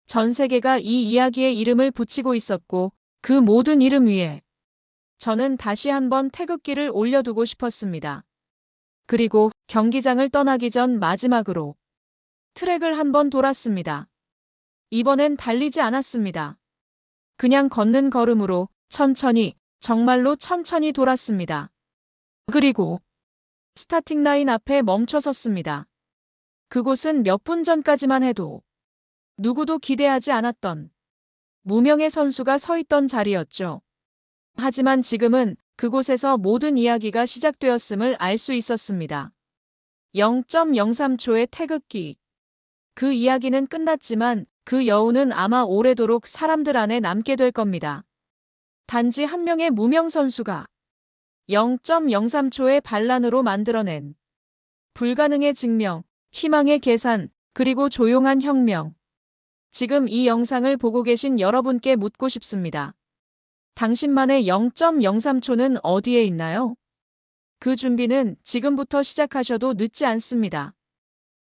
전 세계가 이 이야기에 이름을 붙이고 있었고 그 모든 이름 위에 저는 다시 한번 태극기를 올려두고 싶었습니다. 그리고 경기장을 떠나기 전 마지막으로 트랙을 한번 돌았습니다. 이번엔 달리지 않았습니다. 그냥 걷는 걸음으로 천천히, 정말로 천천히 돌았습니다. 그리고 스타팅 라인 앞에 멈춰 섰습니다. 그곳은 몇 분 전까지만 해도 누구도 기대하지 않았던 무명의 선수가 서 있던 자리였죠. 하지만 지금은 그곳에서 모든 이야기가 시작되었음을 알 수 있었습니다. 0.03초의 태극기. 그 이야기는 끝났지만 그 여운은 아마 오래도록 사람들 안에 남게 될 겁니다. 단지 한 명의 무명 선수가 0.03초의 반란으로 만들어낸 불가능의 증명, 희망의 계산, 그리고 조용한 혁명. 지금 이 영상을 보고 계신 여러분께 묻고 싶습니다. 당신만의 0.03초는 어디에 있나요? 그 준비는 지금부터 시작하셔도 늦지 않습니다.